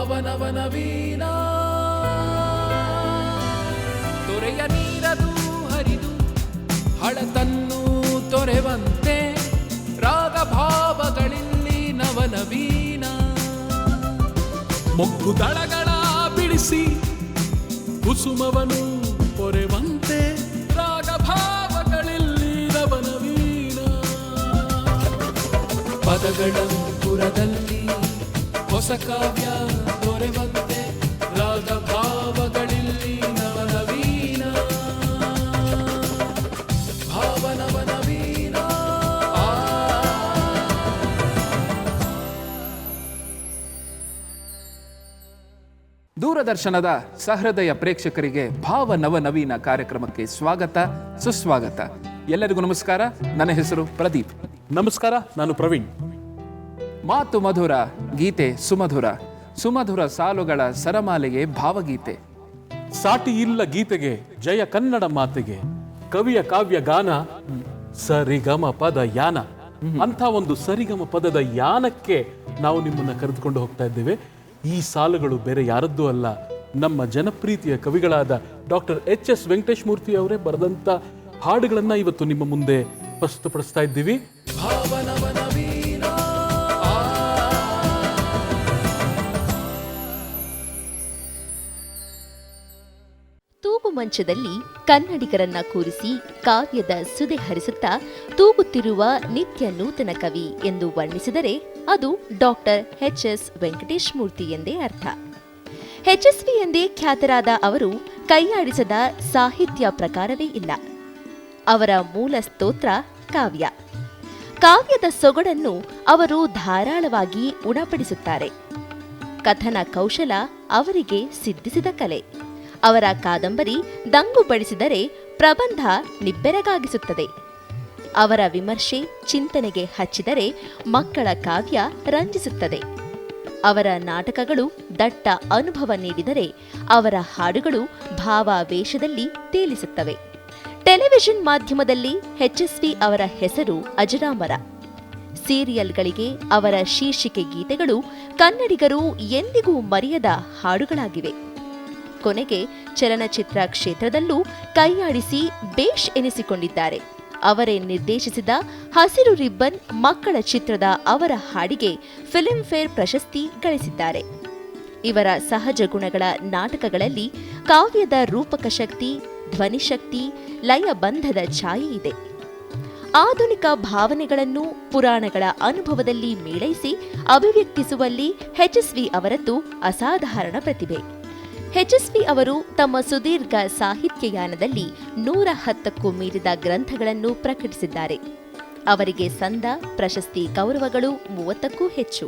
ಭಾವನವನವೀನ ತೊರೆಯ ನೀರದು ಹರಿದು ಹಳತನ್ನು ತೊರೆವಂತೆ ರಾಗ ಭಾವಗಳಿಲ್ಲಿ ನವನವೀನ ಮೊಗ್ಗು ದಳಗಳ ಬಿಡಿಸಿ ಕುಸುಮವನು ಪೊರೆವಂತೆ ರಾಗ ಭಾವಗಳಿಲ್ಲಿ ನವನವೀನ ಪದಗಳ ಪುರದಲ್ಲಿ ಹೊಸ ಕಾವ್ಯ ದೊರೆವಂತೆ ರಾಗ ಭಾವಗಳಿಲ್ಲಿ ನವನವೀನ ಭಾವನವನವೀನ. ದೂರದರ್ಶನದ ಸಹೃದಯ ಪ್ರೇಕ್ಷಕರಿಗೆ ಭಾವನವನವೀನ ಕಾರ್ಯಕ್ರಮಕ್ಕೆ ಸ್ವಾಗತ ಸುಸ್ವಾಗತ. ಎಲ್ಲರಿಗೂ ನಮಸ್ಕಾರ. ನನ್ನ ಹೆಸರು ಪ್ರದೀಪ್. ನಮಸ್ಕಾರ, ನಾನು ಪ್ರವೀಣ್. ಮಾತು ಮಧುರ, ಗೀತೆ ಸುಮಧುರ, ಸುಮಧುರ ಸಾಲುಗಳ ಸರಮಾಲೆಗೆ ಭಾವಗೀತೆ. ಸಾಟಿ ಇಲ್ಲ ಗೀತೆಗೆ, ಜಯ ಕನ್ನಡ ಮಾತೆಗೆ, ಕವಿಯ ಕಾವ್ಯ ಗಾನ, ಸರಿಗಮ ಪದ ಯಾನ. ಅಂತ ಒಂದು ಸರಿಗಮ ಪದದ ಯಾನಕ್ಕೆ ನಾವು ನಿಮ್ಮನ್ನ ಕರೆದುಕೊಂಡು ಹೋಗ್ತಾ ಇದ್ದೇವೆ. ಈ ಸಾಲುಗಳು ಬೇರೆ ಯಾರದ್ದೂ ಅಲ್ಲ, ನಮ್ಮ ಜನಪ್ರೀತಿಯ ಕವಿಗಳಾದ ಡಾಕ್ಟರ್ HS ವೆಂಕಟೇಶ್ ಮೂರ್ತಿ ಅವರೇ ಬರೆದಂತ ಹಾಡುಗಳನ್ನ ಇವತ್ತು ನಿಮ್ಮ ಮುಂದೆ ಪ್ರಸ್ತುತಪಡಿಸ್ತಾ ಇದ್ದೀವಿ. ತೂಗು ಮಂಚದಲ್ಲಿ ಕನ್ನಡಿಗರನ್ನ ಕೂರಿಸಿ ಕಾವ್ಯದ ಸುದೆ ಹರಿಸುತ್ತಾ ತೂಗುತ್ತಿರುವ ನಿತ್ಯ ನೂತನ ಕವಿ ಎಂದು ವರ್ಣಿಸಿದರೆ ಅದು ಡಾಕ್ಟರ್ HS ವೆಂಕಟೇಶ್ ಮೂರ್ತಿ ಎಂದೇ ಅರ್ಥ. HSV ಎಂದೇ ಖ್ಯಾತರಾದ ಅವರು ಕೈಯಾಡಿಸದ ಸಾಹಿತ್ಯ ಪ್ರಕಾರವೇ ಇಲ್ಲ. ಅವರ ಮೂಲ ಸ್ತೋತ್ರ ಕಾವ್ಯ. ಕಾವ್ಯದ ಸೊಗಡನ್ನು ಅವರು ಧಾರಾಳವಾಗಿ ಉಣಪಡಿಸುತ್ತಾರೆ. ಕಥನ ಕೌಶಲ ಅವರಿಗೆ ಸಿದ್ಧಿಸಿದ ಕಲೆ. ಅವರ ಕಾದಂಬರಿ ದಂಗು ಬಡಿಸಿದರೆ ಪ್ರಬಂಧ ನಿಬ್ಬೆರಗಾಗಿಸುತ್ತದೆ. ಅವರ ವಿಮರ್ಶೆ ಚಿಂತನೆಗೆ ಹಚ್ಚಿದರೆ ಮಕ್ಕಳ ಕಾವ್ಯ ರಂಜಿಸುತ್ತದೆ. ಅವರ ನಾಟಕಗಳು ದಟ್ಟ ಅನುಭವ ನೀಡಿದರೆ ಅವರ ಹಾಡುಗಳು ಭಾವಾವೇಶದಲ್ಲಿ ತೇಲಿಸುತ್ತವೆ. ಟೆಲಿವಿಷನ್ ಮಾಧ್ಯಮದಲ್ಲಿ HSV ಅವರ ಹೆಸರು ಅಜರಾಮರ. ಸೀರಿಯಲ್ಗಳಿಗೆ ಅವರ ಶೀರ್ಷಿಕೆ ಗೀತೆಗಳು ಕನ್ನಡಿಗರು ಎಂದಿಗೂ ಮರೆಯದ ಹಾಡುಗಳಾಗಿವೆ. ಕೊನೆಗೆ ಚಲನಚಿತ್ರ ಕ್ಷೇತ್ರದಲ್ಲೂ ಕೈಯಾಡಿಸಿ ಬೇಷ್ ಎನಿಸಿಕೊಂಡಿದ್ದಾರೆ. ಅವರೇ ನಿರ್ದೇಶಿಸಿದ ಹಸಿರು ರಿಬ್ಬನ್ ಮಕ್ಕಳ ಚಿತ್ರದ ಅವರ ಹಾಡಿಗೆ ಫಿಲ್ಮ್ ಫೇರ್ ಪ್ರಶಸ್ತಿ ಗಳಿಸಿದ್ದಾರೆ. ಇವರ ಸಹಜ ಗುಣಗಳ ನಾಟಕಗಳಲ್ಲಿ ಕಾವ್ಯದ ರೂಪಕ ಶಕ್ತಿ, ಧ್ವನಿಶಕ್ತಿ, ಲಯಬಂಧದ ಛಾಯೆ ಇದೆ. ಆಧುನಿಕ ಭಾವನೆಗಳನ್ನು ಪುರಾಣಗಳ ಅನುಭವದಲ್ಲಿ ಮೇಳೈಸಿ ಅಭಿವ್ಯಕ್ತಿಸುವಲ್ಲಿ HSV ಅವರದ್ದು ಅಸಾಧಾರಣ ಪ್ರತಿಭೆ. HSV ಅವರು ತಮ್ಮ ಸುದೀರ್ಘ ಸಾಹಿತ್ಯಯಾನದಲ್ಲಿ 110ಕ್ಕೂ ಮೀರಿದ ಗ್ರಂಥಗಳನ್ನು ಪ್ರಕಟಿಸಿದ್ದಾರೆ. ಅವರಿಗೆ ಸಂದ ಪ್ರಶಸ್ತಿ ಗೌರವಗಳು 30ಕ್ಕೂ ಹೆಚ್ಚು.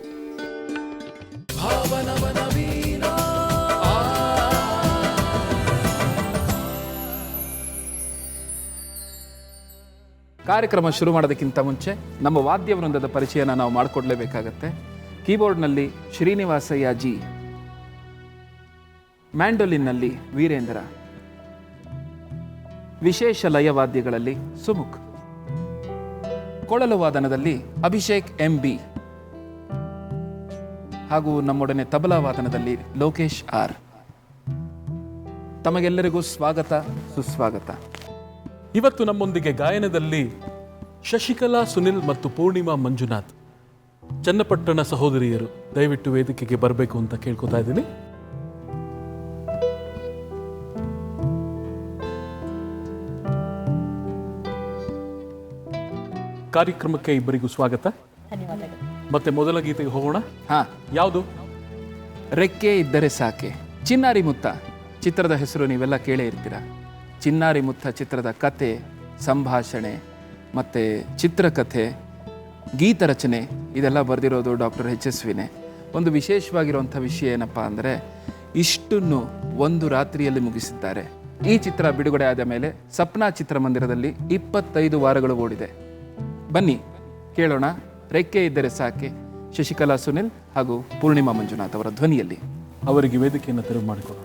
ಕಾರ್ಯಕ್ರಮ ಶುರು ಮಾಡೋದಕ್ಕಿಂತ ಮುಂಚೆ ನಮ್ಮ ವಾದ್ಯವೃಂದದ ಪರಿಚಯನ ನಾವು ಮಾಡಿಕೊಡ್ಲೇಬೇಕಾಗತ್ತೆ. ಕೀಬೋರ್ಡ್ನಲ್ಲಿ ಶ್ರೀನಿವಾಸಯ್ಯ ಜಿ, ಮ್ಯಾಂಡೋಲಿನ್ನಲ್ಲಿ ವೀರೇಂದ್ರ, ವಿಶೇಷ ಲಯವಾದ್ಯಗಳಲ್ಲಿ ಸುಮುಖ್, ಕೊಳಲು ವಾದನದಲ್ಲಿ ಅಭಿಷೇಕ್ MB ಹಾಗೂ ನಮ್ಮೊಡನೆ ತಬಲಾ ವಾದನದಲ್ಲಿ ಲೋಕೇಶ್ R. ತಮಗೆಲ್ಲರಿಗೂ ಸ್ವಾಗತ ಸುಸ್ವಾಗತ. ಇವತ್ತು ನಮ್ಮೊಂದಿಗೆ ಗಾಯನದಲ್ಲಿ ಶಶಿಕಲಾ ಸುನಿಲ್ ಮತ್ತು ಪೂರ್ಣಿಮಾ ಮಂಜುನಾಥ್, ಚನ್ನಪಟ್ಟಣ ಸಹೋದರಿಯರು. ದಯವಿಟ್ಟು ವೇದಿಕೆಗೆ ಬರಬೇಕು ಅಂತ ಕೇಳ್ಕೊತಾ ಇದ್ದೀನಿ. ಕಾರ್ಯಕ್ರಮಕ್ಕೆ ಇಬ್ಬರಿಗೂ ಸ್ವಾಗತ. ಮತ್ತೆ ಮೊದಲ ಗೀತೆಗೆ ಹೋಗೋಣ. ಯಾವುದು? ರೆಕ್ಕೆ ಇದ್ದರೆ ಸಾಕೆ. ಚಿನ್ನಾರಿ ಮುತ್ತ ಚಿತ್ರದ ಹೆಸರು ನೀವೆಲ್ಲ ಕೇಳೇ ಇರ್ತೀರ. ಚಿನ್ನಾರಿ ಮುತ್ತ ಚಿತ್ರದ ಕತೆ, ಸಂಭಾಷಣೆ ಮತ್ತು ಚಿತ್ರಕಥೆ, ಗೀತರಚನೆ ಇದೆಲ್ಲ ಬರೆದಿರೋದು ಡಾಕ್ಟರ್ HSVನೇ. ಒಂದು ವಿಶೇಷವಾಗಿರುವಂಥ ವಿಷಯ ಏನಪ್ಪ ಅಂದರೆ ಇಷ್ಟನ್ನು ಒಂದು ರಾತ್ರಿಯಲ್ಲಿ ಮುಗಿಸಿದ್ದಾರೆ. ಈ ಚಿತ್ರ ಬಿಡುಗಡೆ ಆದ ಮೇಲೆ ಸಪ್ನಾ ಚಿತ್ರಮಂದಿರದಲ್ಲಿ 25 ವಾರಗಳು ಓಡಿದೆ. ಬನ್ನಿ ಕೇಳೋಣ ರೆಕ್ಕೆ ಇದ್ದರೆ ಸಾಕೆ, ಶಶಿಕಲಾ ಸುನಿಲ್ ಹಾಗೂ ಪೂರ್ಣಿಮಾ ಮಂಜುನಾಥ್ ಅವರ ಧ್ವನಿಯಲ್ಲಿ. ಅವರಿಗೆ ವೇದಿಕೆಯನ್ನು ತೆರವು ಮಾಡಿಕೊಳ್ಳೋಣ.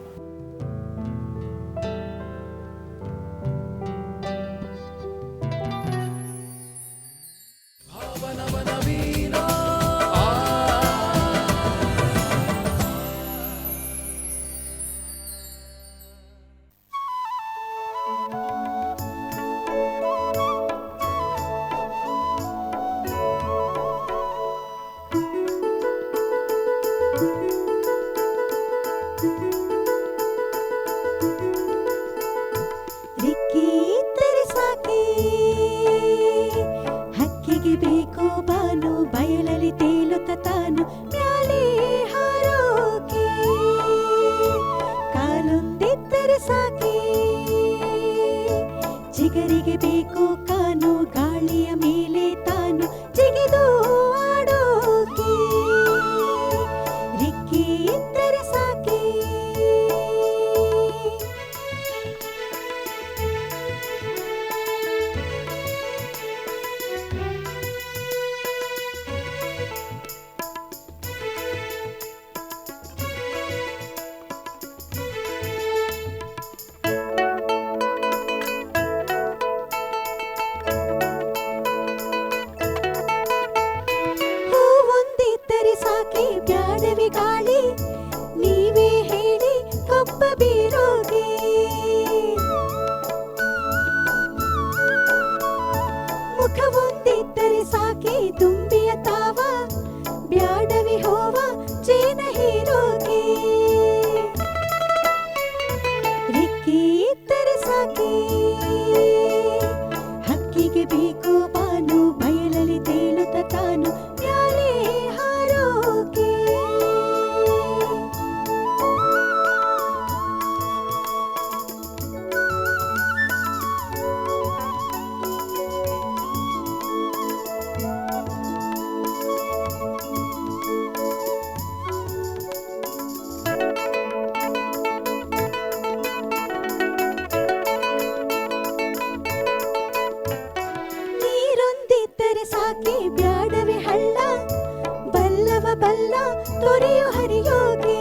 ತೊರೆಯು ಹರಿಯೋಗೆ.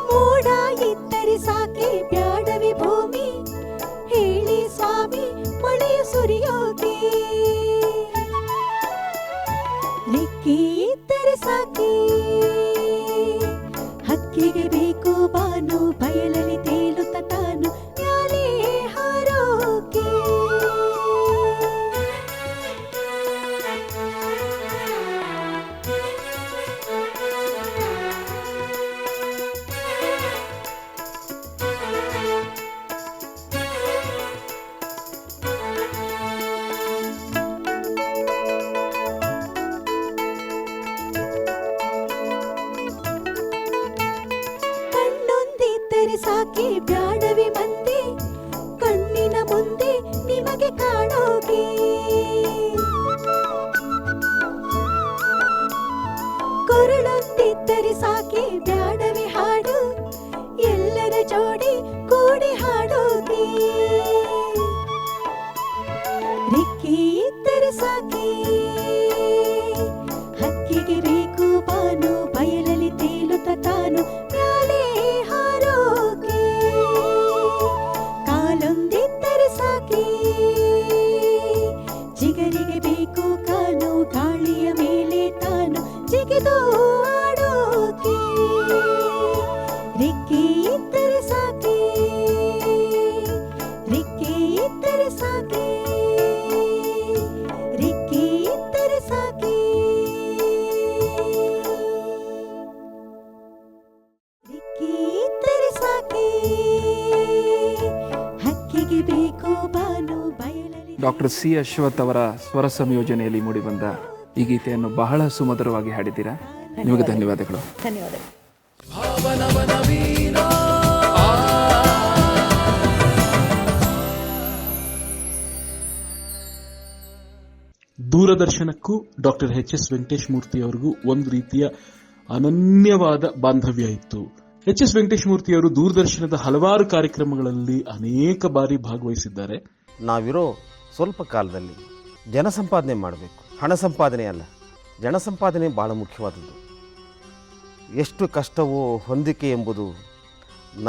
ಮೋಡ ಇದ್ದರೆ ಸಾಕೆ ಬ್ಯಾಡವಿ ಭೂಮಿ, ಹೇಳಿ ಸ್ವಾಮಿ ಮಳೆಯು ಸುರಿಯೋಗೆ. ರೆಕ್ಕೆ ಇದ್ದರೆ ಸಾಕೆ ಹಕ್ಕಿಗೆ ಬೇಕು ಬಾನು, ಬಯಲಲ್ಲಿ ತೇಲುತ್ತ ತಾನು ಮ್ಯಾಲೆ ಹಾರೋಕೆ. ಕಣ್ಣೊಂದಿದ್ದರೆ ಸಾಕೆ ಬ್ಯಾಡವಿ ಮಂದೆ, ಕಣ್ಣಿನ ಮುಂದೆ ನಿಮಗೆ ಕಾಣೋಗೆ. ಕೊರಳೊಂದಿದ್ದರೆ ಸಾಕೆ ಬ್ಯಾಡವಿ ಹಾಡು, ಎಲ್ಲರ ಜೋಡಿ ಕೂಡಿ ಹಾಡೋಗೆ. ರೆಕ್ಕೆ ಇದ್ದರೆ ಸಾಕೆ ಹಕ್ಕಿಗೆ ಬೇಕು ಬಾನು, ಬಯಲಲ್ಲಿ ತೇಲುತ್ತ ತಾನು ಮ್ಯಾಲೆ ಹಾರೋಗೆ. ಕಾಲೊಂದಿದ್ದರೆ ಸಾಕೆ ಜಿಗರಿಗೆ ಬೇಕು ಕಾನು, ಗಾಳಿಯ ಮೇಲೆ ತಾನು ಜಿಗಿದು ಆಡೋಕೆ. ರೆಕ್ಕೆ ಇದ್ದರೆ ಸಾಕೆ, ರೆಕ್ಕೆ ಇದ್ದರೆ ಸಾಕೆ, ರೆಕ್ಕೆ ಇದ್ದರೆ ಸಾಕೆ, ರೆಕ್ಕೆ ಇದ್ದರೆ ಸಾಕೆ ಹಕ್ಕಿಗೆ ಬೇಕು ಬಾನು, ಬಯಲಲ್ಲಿ. ಡಾಕ್ಟರ್ ಸಿ ಅಶ್ವಥ್ ಅವರ ಸ್ವರ ಸಂಯೋಜನೆಯಲ್ಲಿ ಮೂಡಿಬಂದ ಈ ಗೀತೆಯನ್ನು ಬಹಳ ಸುಮಧುರವಾಗಿ ಹಾಡಿದ್ದೀರಾ. ನಿಮಗೆ ಧನ್ಯವಾದಗಳು. ಧನ್ಯವಾದಗಳು. ದೂರದರ್ಶನಕ್ಕೂ ಡಾಕ್ಟರ್ ಎಚ್.ಎಸ್. ವೆಂಕಟೇಶ್ ಮೂರ್ತಿ ಅವರಿಗೂ ಒಂದು ರೀತಿಯ ಅನನ್ಯವಾದ ಬಾಂಧವ್ಯ ಇತ್ತು. ಎಚ್.ಎಸ್. ವೆಂಕಟೇಶ್ ಮೂರ್ತಿ ಅವರು ದೂರದರ್ಶನದ ಹಲವಾರು ಕಾರ್ಯಕ್ರಮಗಳಲ್ಲಿ ಅನೇಕ ಬಾರಿ ಭಾಗವಹಿಸಿದ್ದಾರೆ. ನಾವಿರೋ ಸ್ವಲ್ಪ ಕಾಲದಲ್ಲಿ ಜನ ಸಂಪಾದನೆ ಮಾಡಬೇಕು, ಹಣ ಸಂಪಾದನೆ ಅಲ್ಲ, ಜನ ಸಂಪಾದನೆ ಭಾಳ ಮುಖ್ಯವಾದದ್ದು. ಎಷ್ಟು ಕಷ್ಟವೋ ಹೊಂದಿಕೆ ಎಂಬುದು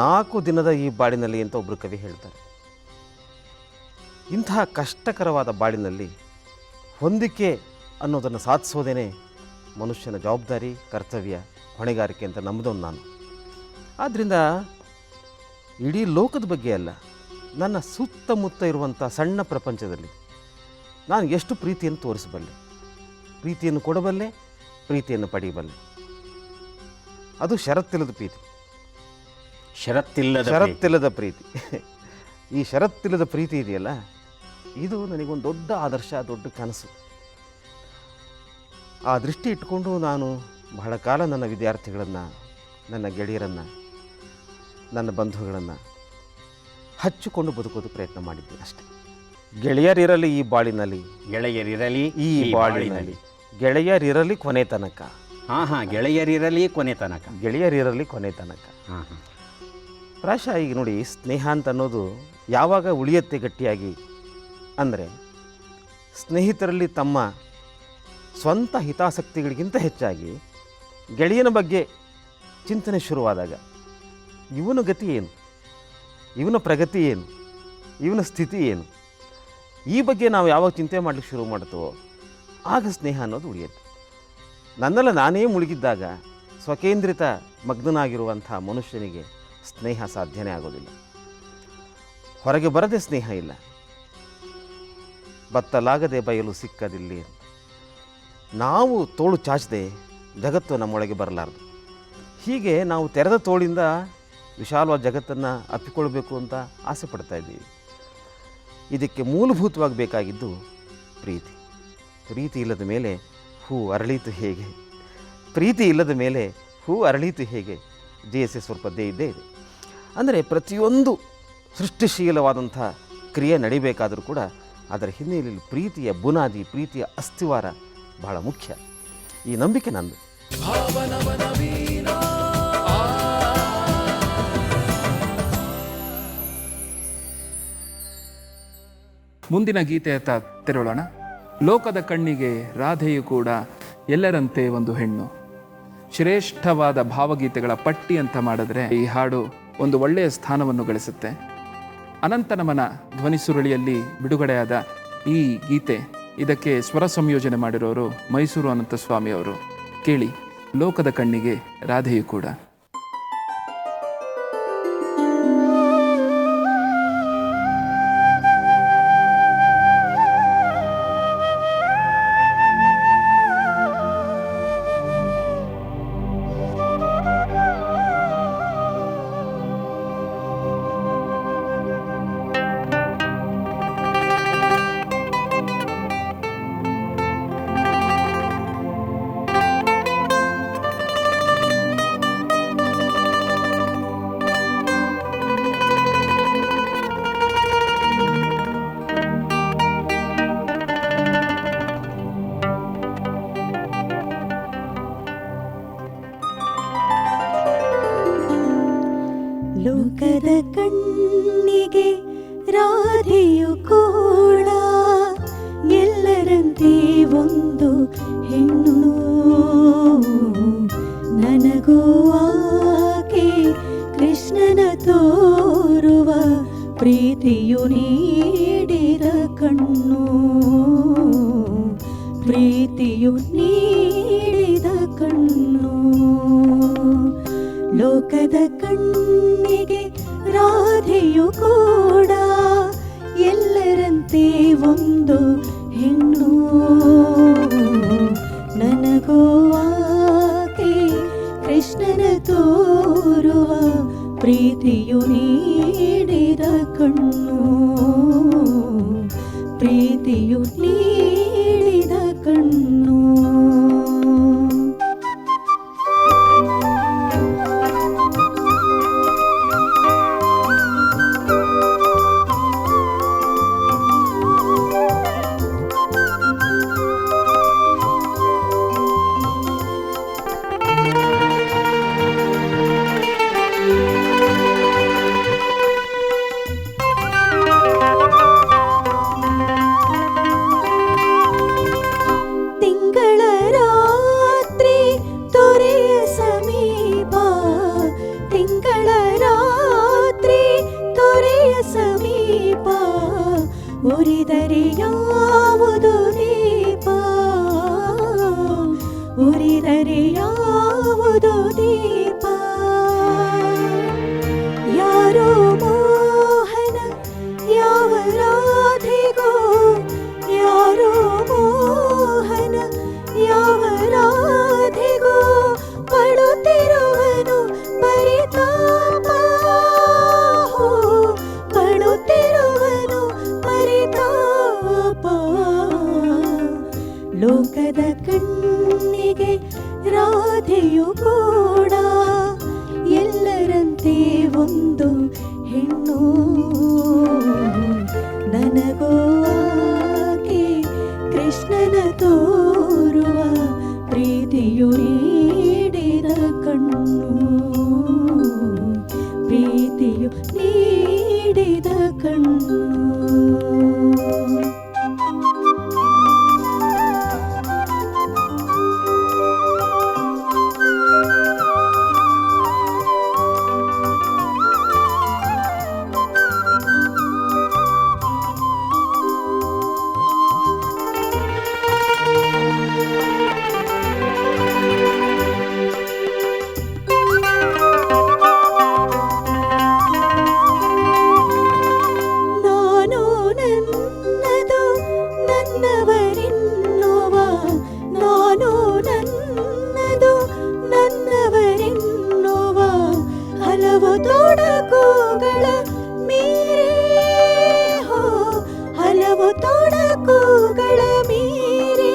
4 ದಿನದ ಈ ಬಾಳಿನಲ್ಲಿ ಅಂತ ಒಬ್ಬರು ಕವಿ ಹೇಳ್ತಾರೆ. ಇಂತಹ ಕಷ್ಟಕರವಾದ ಬಾಳಿನಲ್ಲಿ ಹೊಂದಿಕೆ ಅನ್ನೋದನ್ನು ಸಾಧಿಸೋದೇ ಮನುಷ್ಯನ ಜವಾಬ್ದಾರಿ, ಕರ್ತವ್ಯ, ಹೊಣೆಗಾರಿಕೆ ಅಂತ ನಂಬಿದವನು ನಾನು. ಆದ್ದರಿಂದ ಇಡೀ ಲೋಕದ ಬಗ್ಗೆ ಅಲ್ಲ, ನನ್ನ ಸುತ್ತಮುತ್ತ ಇರುವಂಥ ಸಣ್ಣ ಪ್ರಪಂಚದಲ್ಲಿ ನಾನು ಎಷ್ಟು ಪ್ರೀತಿಯನ್ನು ತೋರಿಸಬಲ್ಲೆ, ಪ್ರೀತಿಯನ್ನು ಕೊಡಬಲ್ಲೆ, ಪ್ರೀತಿಯನ್ನು ಪಡೆಯಬಲ್ಲೆ. ಅದು ಷರತ್ತಿಲ್ಲದ ಪ್ರೀತಿ, ಷರತ್ತಿಲ್ಲದ ಪ್ರೀತಿ. ಈ ಷರತ್ತಿಲ್ಲದ ಪ್ರೀತಿ ಇದೆಯಲ್ಲ, ಇದು ನನಗೊಂದು ದೊಡ್ಡ ಆದರ್ಶ, ದೊಡ್ಡ ಕನಸು. ಆ ದೃಷ್ಟಿ ಇಟ್ಕೊಂಡು ನಾನು ಬಹಳ ಕಾಲ ನನ್ನ ವಿದ್ಯಾರ್ಥಿಗಳನ್ನು, ನನ್ನ ಗೆಳೆಯರನ್ನು, ನನ್ನ ಬಂಧುಗಳನ್ನು ಹಚ್ಚಿಕೊಂಡು ಬದುಕೋದು ಪ್ರಯತ್ನ ಮಾಡಿದ್ದೆ ಅಷ್ಟೆ. ಗೆಳೆಯರಿರಲಿ ಈ ಬಾಳಿನಲ್ಲಿ, ಗೆಳೆಯರಿರಲಿ ಈ ಬಾಳಿನಲ್ಲಿ, ಗೆಳೆಯರಿರಲಿ ಕೊನೆ ತನಕ. ಗೆಳೆಯರಿರಲಿ ಕೊನೆ ತನಕ, ಗೆಳೆಯರಿರಲಿ ಕೊನೆ ತನಕ. ಪ್ರಾಯಶಃ ಈಗ ನೋಡಿ, ಸ್ನೇಹ ಅಂತ ಅನ್ನೋದು ಯಾವಾಗ ಉಳಿಯತ್ತೆ ಗಟ್ಟಿಯಾಗಿ ಅಂದರೆ, ಸ್ನೇಹಿತರಲ್ಲಿ ತಮ್ಮ ಸ್ವಂತ ಹಿತಾಸಕ್ತಿಗಳಿಗಿಂತ ಹೆಚ್ಚಾಗಿ ಗೆಳೆಯನ ಬಗ್ಗೆ ಚಿಂತನೆ ಶುರುವಾದಾಗ ಇವನ ಗತಿ ಏನು, ಇವನ ಪ್ರಗತಿ ಏನು, ಇವನ ಸ್ಥಿತಿ ಏನು, ಈ ಬಗ್ಗೆ ನಾವು ಯಾವಾಗ ಚಿಂತೆ ಮಾಡಲಿಕ್ಕೆ ಶುರು ಮಾಡ್ತೇವೋ ಆಗ ಸ್ನೇಹ ಅನ್ನೋದು ಉಳಿಯುತ್ತೆ. ನನ್ನೆಲ್ಲ ನಾನೇ ಮುಳುಗಿದ್ದಾಗ ಸ್ವಕೇಂದ್ರಿತ ಮಗ್ನನಾಗಿರುವಂಥ ಮನುಷ್ಯನಿಗೆ ಸ್ನೇಹ ಸಾಧ್ಯನೇ ಆಗೋದಿಲ್ಲ. ಹೊರಗೆ ಬರದೆ ಸ್ನೇಹ ಇಲ್ಲ. ಬತ್ತಲಾಗದೆ ಬಯಲು ಸಿಕ್ಕದಿಲ್ಲಿ. ನಾವು ತೋಳು ಚಾಚದೆ ಜಗತ್ತು ನಮ್ಮೊಳಗೆ ಬರಲಾರದು. ಹೀಗೆ ನಾವು ತೆರೆದ ತೋಳಿಂದ ವಿಶಾಲವಾದ ಜಗತ್ತನ್ನು ಅಪ್ಪಿಕೊಳ್ಬೇಕು ಅಂತ ಆಸೆ ಪಡ್ತಾ ಇದ್ದೀವಿ. ಇದಕ್ಕೆ ಮೂಲಭೂತವಾಗಿ ಬೇಕಾಗಿದ್ದು ಪ್ರೀತಿ. ಪ್ರೀತಿ ಇಲ್ಲದ ಮೇಲೆ ಹೂ ಅರಳೀತು ಹೇಗೆ, ಪ್ರೀತಿ ಇಲ್ಲದ ಮೇಲೆ ಹೂ ಅರಳೀತು ಹೇಗೆ, JSS ಪದ್ಯ ಇದ್ದೇ ಇದೆ. ಅಂದರೆ ಪ್ರತಿಯೊಂದು ಸೃಷ್ಟಿಶೀಲವಾದಂಥ ಕ್ರಿಯೆ ನಡಿಬೇಕಾದರೂ ಕೂಡ ಅದರ ಹಿನ್ನೆಲೆಯಲ್ಲಿ ಪ್ರೀತಿಯ ಬುನಾದಿ, ಪ್ರೀತಿಯ ಅಸ್ತಿವಾರ ಬಹಳ ಮುಖ್ಯ. ಈ ನಂಬಿಕೆ ನಂದು. ಮುಂದಿನ ಗೀತೆಯತ್ತ ತೆರಳೋಣ. ಲೋಕದ ಕಣ್ಣಿಗೆ ರಾಧೆಯು ಕೂಡ ಎಲ್ಲರಂತೆ ಒಂದು ಹೆಣ್ಣು. ಶ್ರೇಷ್ಠವಾದ ಭಾವಗೀತೆಗಳ ಪಟ್ಟಿ ಅಂತ ಮಾಡಿದ್ರೆ ಈ ಹಾಡು ಒಂದು ಒಳ್ಳೆಯ ಸ್ಥಾನವನ್ನು ಗಳಿಸುತ್ತೆ. ಅನಂತನಮನ ಧ್ವನಿ ಸುರುಳಿಯಲ್ಲಿ ಬಿಡುಗಡೆಯಾದ ಈ ಗೀತೆ, ಇದಕ್ಕೆ ಸ್ವರ ಸಂಯೋಜನೆ ಮಾಡಿರೋರು ಮೈಸೂರು ಅನಂತಸ್ವಾಮಿ ಅವರು. ಕೇಳಿ, ಲೋಕದ ಕಣ್ಣಿಗೆ ರಾಧೆಯು ಕೂಡ. ಲೋಕದ ಕಣ್ಣಿಗೆ ರಾಧೆಯು ಕೂಡ ಎಲ್ಲರಂತೆ ಒಂದು ಹೆಣ್ಣು. ನನಗೂ ಆಕೆ ಕೃಷ್ಣನ ತೋರುವ ಪ್ರೀತಿಯು ನೀಡಿದ ಕಣ್ಣು, ಪ್ರೀತಿಯು ನೀಡಿದ ಕಣ್ಣು. ಲೋಕದ ಕಣ್ಣಿಗೆ ರಾಧೆಯು ಕೂಡ ಎಲ್ಲರಂತೆ ಒಂದು ಹೆಣ್ಣು. ನನಗೂ ಆಕೆ ಕೃಷ್ಣನ ತೋರುವ ಪ್ರೀತಿಯು ನೀಡಿದ ಕಣ್ಣು, ಪ್ರೀತಿಯು ನೀಡಿದ ಕಣ್ಣು. ಉರಿದರೆ ಯಾವುದು ದೀಪ, ಉರಿದರೆ ಯಾವುದು ದೀಪ. ಯಾರೋ ಮೋಹನ ಯಾವ ರಾಧೆಗೋ, ಯಾರೋ ಮೋಹನ ಯಾವ ರಾಧೆಗೋ ಪಡುತ್ತಿರುವನು ಪರಿತಾಪ, ಪಡುತ್ತಿರುವನು ಪರಿತಾಪ. ಲೋಕದ ಕಣ್ಣಿಗೆ ರಾಧೆಯು ಕೂಡ ಎಲ್ಲರಂತೆ ಒಂದು ಹೆಣ್ಣು. ನನಗೂ ಆಕೆ ಕೃಷ್ಣನ ತೋರುವ ಪ್ರೀತಿಯು ನೀಡಿದ ಕಣ್ಣು, ಪ್ರೀತಿಯು ನೀಡಿದ ಕಣ್ಣು. ತೊಡಕುಗಳ ಮೀರಿ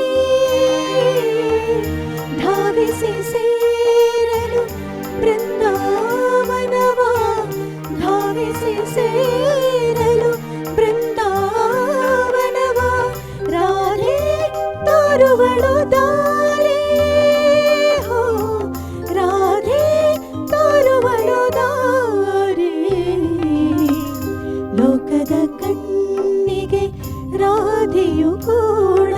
ಧಾವಿಸಿ ಸೇರಲು ಬೃಂದಾವನವ, ಧಾವಿಸಿ ಸೇರಲು ಬೃಂದಾವನವ. ರಾಧೆ ತೋರುವಳು ದಾರಿ, ಹೋ ರಾಧೆ ತೋರುವಳು ದಾರಿ. ಲೋಕದ ಕಣ್ಣಿಗೆ ರಾಧೆಯು ಕೂಡ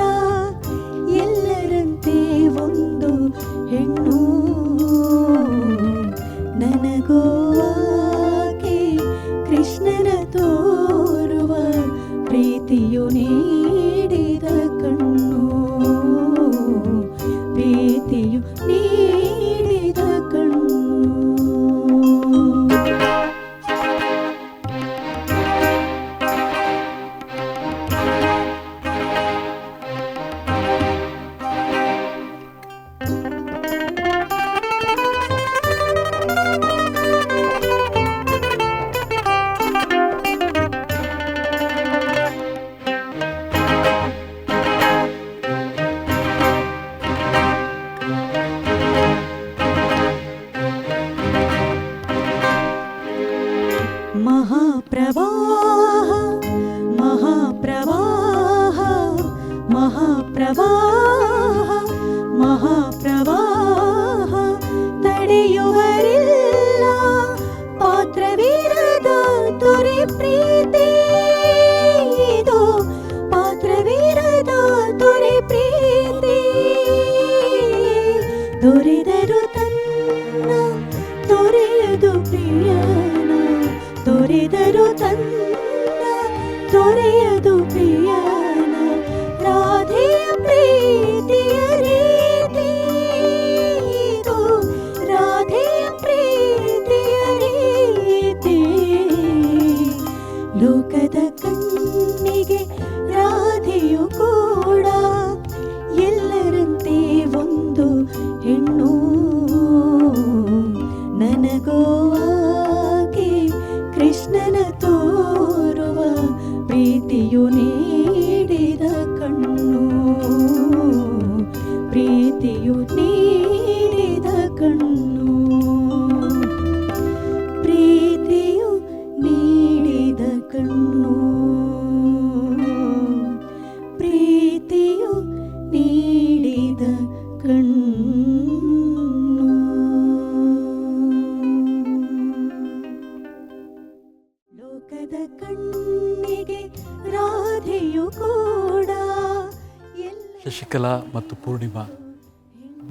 ಶಶಿಕಲಾ ಮತ್ತು ಪೂರ್ಣಿಮಾ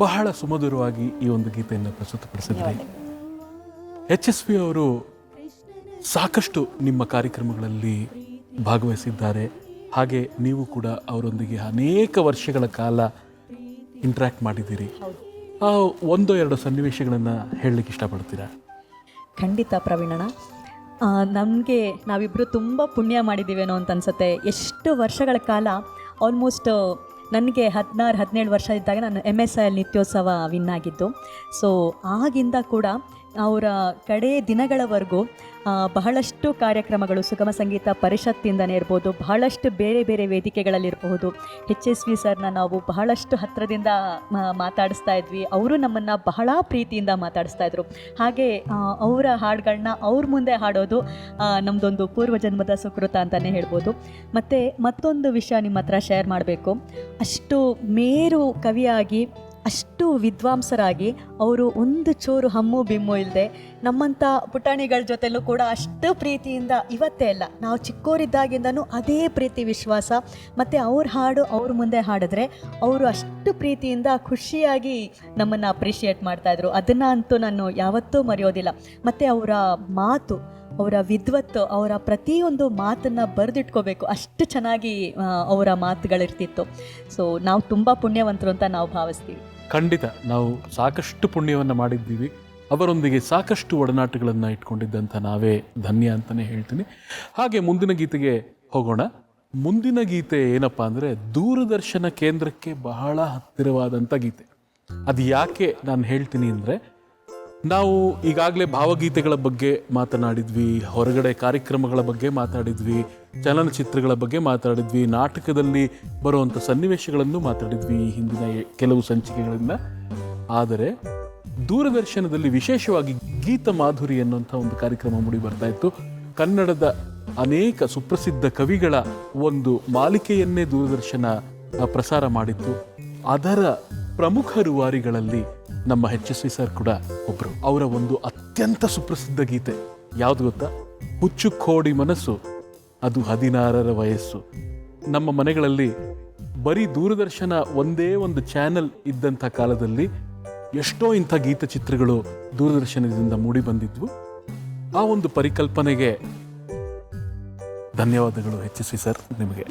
ಬಹಳ ಸುಮಧುರವಾಗಿ ಈ ಒಂದು ಗೀತೆಯನ್ನು ಪ್ರಸ್ತುತಪಡಿಸಿದ್ರಿ. HSV ಅವರು ಸಾಕಷ್ಟು ನಿಮ್ಮ ಕಾರ್ಯಕ್ರಮಗಳಲ್ಲಿ ಭಾಗವಹಿಸಿದ್ದಾರೆ. ಹಾಗೆ ನೀವು ಕೂಡ ಅವರೊಂದಿಗೆ ಅನೇಕ ವರ್ಷಗಳ ಕಾಲ ಇಂಟ್ರ್ಯಾಕ್ಟ್ ಮಾಡಿದ್ದೀರಿ. ಒಂದೋ ಎರಡು ಸನ್ನಿವೇಶಗಳನ್ನು ಹೇಳಲಿಕ್ಕೆ ಇಷ್ಟಪಡ್ತೀರಾ? ಖಂಡಿತ ಪ್ರವೀಣಣ್ಣ, ನಮಗೆ ನಾವಿಬ್ಬರು ತುಂಬ ಪುಣ್ಯ ಮಾಡಿದ್ದೀವೇನೋ ಅಂತ ಅನ್ಸುತ್ತೆ. ಎಷ್ಟು ವರ್ಷಗಳ ಕಾಲ, ಆಲ್ಮೋಸ್ಟ್ ನನಗೆ 16-17 ವರ್ಷ ಇದ್ದಾಗ ನಾನು MSIL ನಿತ್ಯೋತ್ಸವ ವಿನ್ ಆಗಿದ್ದು. ಸೊ ಆಗಿಂದ ಕೂಡ ಅವರ ಕಡೆ ದಿನಗಳವರೆಗೂ ಬಹಳಷ್ಟು ಕಾರ್ಯಕ್ರಮಗಳು ಸುಗಮ ಸಂಗೀತ ಪರಿಷತ್ತಿಂದನೇ ಇರ್ಬೋದು, ಬಹಳಷ್ಟು ಬೇರೆ ಬೇರೆ ವೇದಿಕೆಗಳಲ್ಲಿರಬಹುದು. HSV ಸರ್ನ ನಾವು ಬಹಳಷ್ಟು ಹತ್ತಿರದಿಂದ ಮಾತಾಡಿಸ್ತಾ ಇದ್ವಿ. ಅವರು ನಮ್ಮನ್ನು ಬಹಳ ಪ್ರೀತಿಯಿಂದ ಮಾತಾಡಿಸ್ತಾ ಇದ್ರು. ಹಾಗೆ ಅವರ ಹಾಡುಗಳನ್ನ ಅವ್ರ ಮುಂದೆ ಹಾಡೋದು ನಮ್ಮದೊಂದು ಪೂರ್ವಜನ್ಮದ ಸುಕೃತ ಅಂತಲೇ ಹೇಳ್ಬೋದು. ಮತ್ತು ಮತ್ತೊಂದು ವಿಷಯ ನಿಮ್ಮ ಹತ್ರ ಶೇರ್ ಮಾಡಬೇಕು. ಅಷ್ಟು ಮೇರು ಕವಿಯಾಗಿ, ಅಷ್ಟು ವಿದ್ವಾಂಸರಾಗಿ ಅವರು ಒಂದು ಚೂರು ಹಮ್ಮು ಬಿಮ್ಮು ಇಲ್ಲದೆ ನಮ್ಮಂಥ ಪುಟಾಣಿಗಳ ಜೊತೆಲೂ ಕೂಡ ಅಷ್ಟು ಪ್ರೀತಿಯಿಂದ, ಇವತ್ತೇ ಅಲ್ಲ, ನಾವು ಚಿಕ್ಕೋರಿದ್ದಾಗಿಂದನೂ ಅದೇ ಪ್ರೀತಿ ವಿಶ್ವಾಸ. ಮತ್ತು ಅವ್ರ ಹಾಡು ಅವ್ರ ಮುಂದೆ ಹಾಡಿದ್ರೆ ಅವರು ಅಷ್ಟು ಪ್ರೀತಿಯಿಂದ ಖುಷಿಯಾಗಿ ನಮ್ಮನ್ನು ಅಪ್ರಿಷಿಯೇಟ್ ಮಾಡ್ತಾಯಿದ್ರು. ಅದನ್ನು ಅಂತೂ ನಾನು ಯಾವತ್ತೂ ಮರೆಯೋದಿಲ್ಲ. ಮತ್ತು ಅವರ ಮಾತು, ಅವರ ವಿದ್ವತ್ತು, ಅವರ ಪ್ರತಿಯೊಂದು ಮಾತನ್ನು ಬರೆದಿಟ್ಕೋಬೇಕು, ಅಷ್ಟು ಚೆನ್ನಾಗಿ ಅವರ ಮಾತುಗಳಿರ್ತಿತ್ತು. ಸೊ ನಾವು ತುಂಬ ಪುಣ್ಯವಂತರು ಅಂತ ನಾವು ಭಾವಿಸ್ತೀವಿ. ಖಂಡಿತ ನಾವು ಸಾಕಷ್ಟು ಪುಣ್ಯವನ್ನು ಮಾಡಿದ್ದೀವಿ. ಅವರೊಂದಿಗೆ ಸಾಕಷ್ಟು ಒಡನಾಟಗಳನ್ನು ಇಟ್ಕೊಂಡಿದ್ದಂಥ ನಾವೇ ಧನ್ಯ ಅಂತಲೇ ಹೇಳ್ತೀನಿ. ಹಾಗೆ ಮುಂದಿನ ಗೀತೆಗೆ ಹೋಗೋಣ. ಮುಂದಿನ ಗೀತೆ ಏನಪ್ಪ ಅಂದರೆ ದೂರದರ್ಶನ ಕೇಂದ್ರಕ್ಕೆ ಬಹಳ ಹತ್ತಿರವಾದಂಥ ಗೀತೆ. ಅದು ಯಾಕೆ ನಾನು ಹೇಳ್ತೀನಿ ಅಂದರೆ, ನಾವು ಈಗಾಗಲೇ ಭಾವಗೀತೆಗಳ ಬಗ್ಗೆ ಮಾತನಾಡಿದ್ವಿ, ಹೊರಗಡೆ ಕಾರ್ಯಕ್ರಮಗಳ ಬಗ್ಗೆ ಮಾತಾಡಿದ್ವಿ, ಚಲನಚಿತ್ರಗಳ ಬಗ್ಗೆ ಮಾತಾಡಿದ್ವಿ, ನಾಟಕದಲ್ಲಿ ಬರುವಂಥ ಸನ್ನಿವೇಶಗಳನ್ನು ಮಾತಾಡಿದ್ವಿ ಹಿಂದಿನ ಕೆಲವು ಸಂಚಿಕೆಗಳಿಂದ. ಆದರೆ ದೂರದರ್ಶನದಲ್ಲಿ ವಿಶೇಷವಾಗಿ ಗೀತ ಮಾಧುರಿ ಅನ್ನುವಂಥ ಒಂದು ಕಾರ್ಯಕ್ರಮ ಮೂಡಿ ಬರ್ತಾ ಇತ್ತು. ಕನ್ನಡದ ಅನೇಕ ಸುಪ್ರಸಿದ್ಧ ಕವಿಗಳ ಒಂದು ಮಾಲಿಕೆಯನ್ನೇ ದೂರದರ್ಶನ ಪ್ರಸಾರ ಮಾಡಿತ್ತು. ಅದರ ಪ್ರಮುಖ ರೂವಾರಿಗಳಲ್ಲಿ ನಮ್ಮ HSV ಸರ್ ಕೂಡ ಒಬ್ಬರು. ಅವರ ಒಂದು ಅತ್ಯಂತ ಸುಪ್ರಸಿದ್ಧ ಗೀತೆ ಯಾವುದು ಗೊತ್ತಾ? ಹುಚ್ಚು ಕೋಡಿ ಮನಸ್ಸು ಅದು 16ರ ವಯಸ್ಸು. ನಮ್ಮ ಮನೆಗಳಲ್ಲಿ ಬರೀ ದೂರದರ್ಶನ ಒಂದೇ ಒಂದು ಚಾನೆಲ್ ಇದ್ದಂಥ ಕಾಲದಲ್ಲಿ ಎಷ್ಟೋ ಇಂಥ ಗೀತಚಿತ್ರಗಳು ದೂರದರ್ಶನದಿಂದ ಮೂಡಿ ಬಂದಿದ್ವು. ಆ ಒಂದು ಪರಿಕಲ್ಪನೆಗೆ ಧನ್ಯವಾದಗಳು HSV ಸರ್ ನಿಮಗೆ.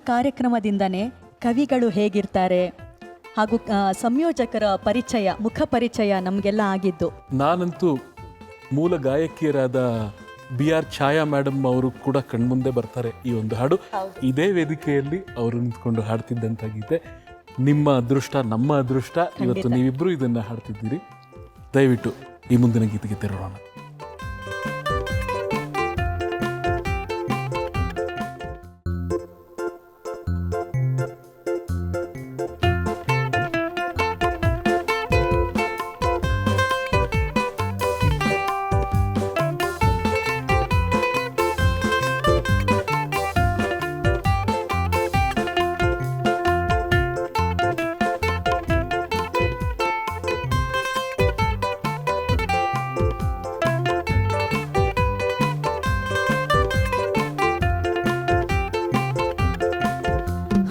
ಕಾರ್ಯಕ್ರಮದಿಂದನೇ ಕವಿಗಳು ಹೇಗಿರ್ತಾರೆ ಹಾಗೂ ಸಂಯೋಜಕರ ಪರಿಚಯ, ಮುಖ ಪರಿಚಯ ನಮಗೆಲ್ಲ ಆಗಿದ್ದು. ನಾನಂತೂ ಮೂಲ ಗಾಯಕಿಯರಾದ BR ಛಾಯಾ ಮೇಡಮ್ ಅವರು ಕೂಡ ಕಣ್ಮುಂದೆ ಬರ್ತಾರೆ. ಈ ಒಂದು ಹಾಡು ಇದೇ ವೇದಿಕೆಯಲ್ಲಿ ಅವರು ನಿಂತ್ಕೊಂಡು ಹಾಡ್ತಿದ್ದಂಥ ಗೀತೆ. ನಿಮ್ಮ ಅದೃಷ್ಟ, ನಮ್ಮ ಅದೃಷ್ಟ, ಇವತ್ತು ನೀವಿಬ್ಬರು ಇದನ್ನು ಹಾಡ್ತಿದ್ದೀರಿ. ದಯವಿಟ್ಟು ಈ ಮುಂದಿನ ಗೀತೆಗೆ ತೆರಳೋಣ.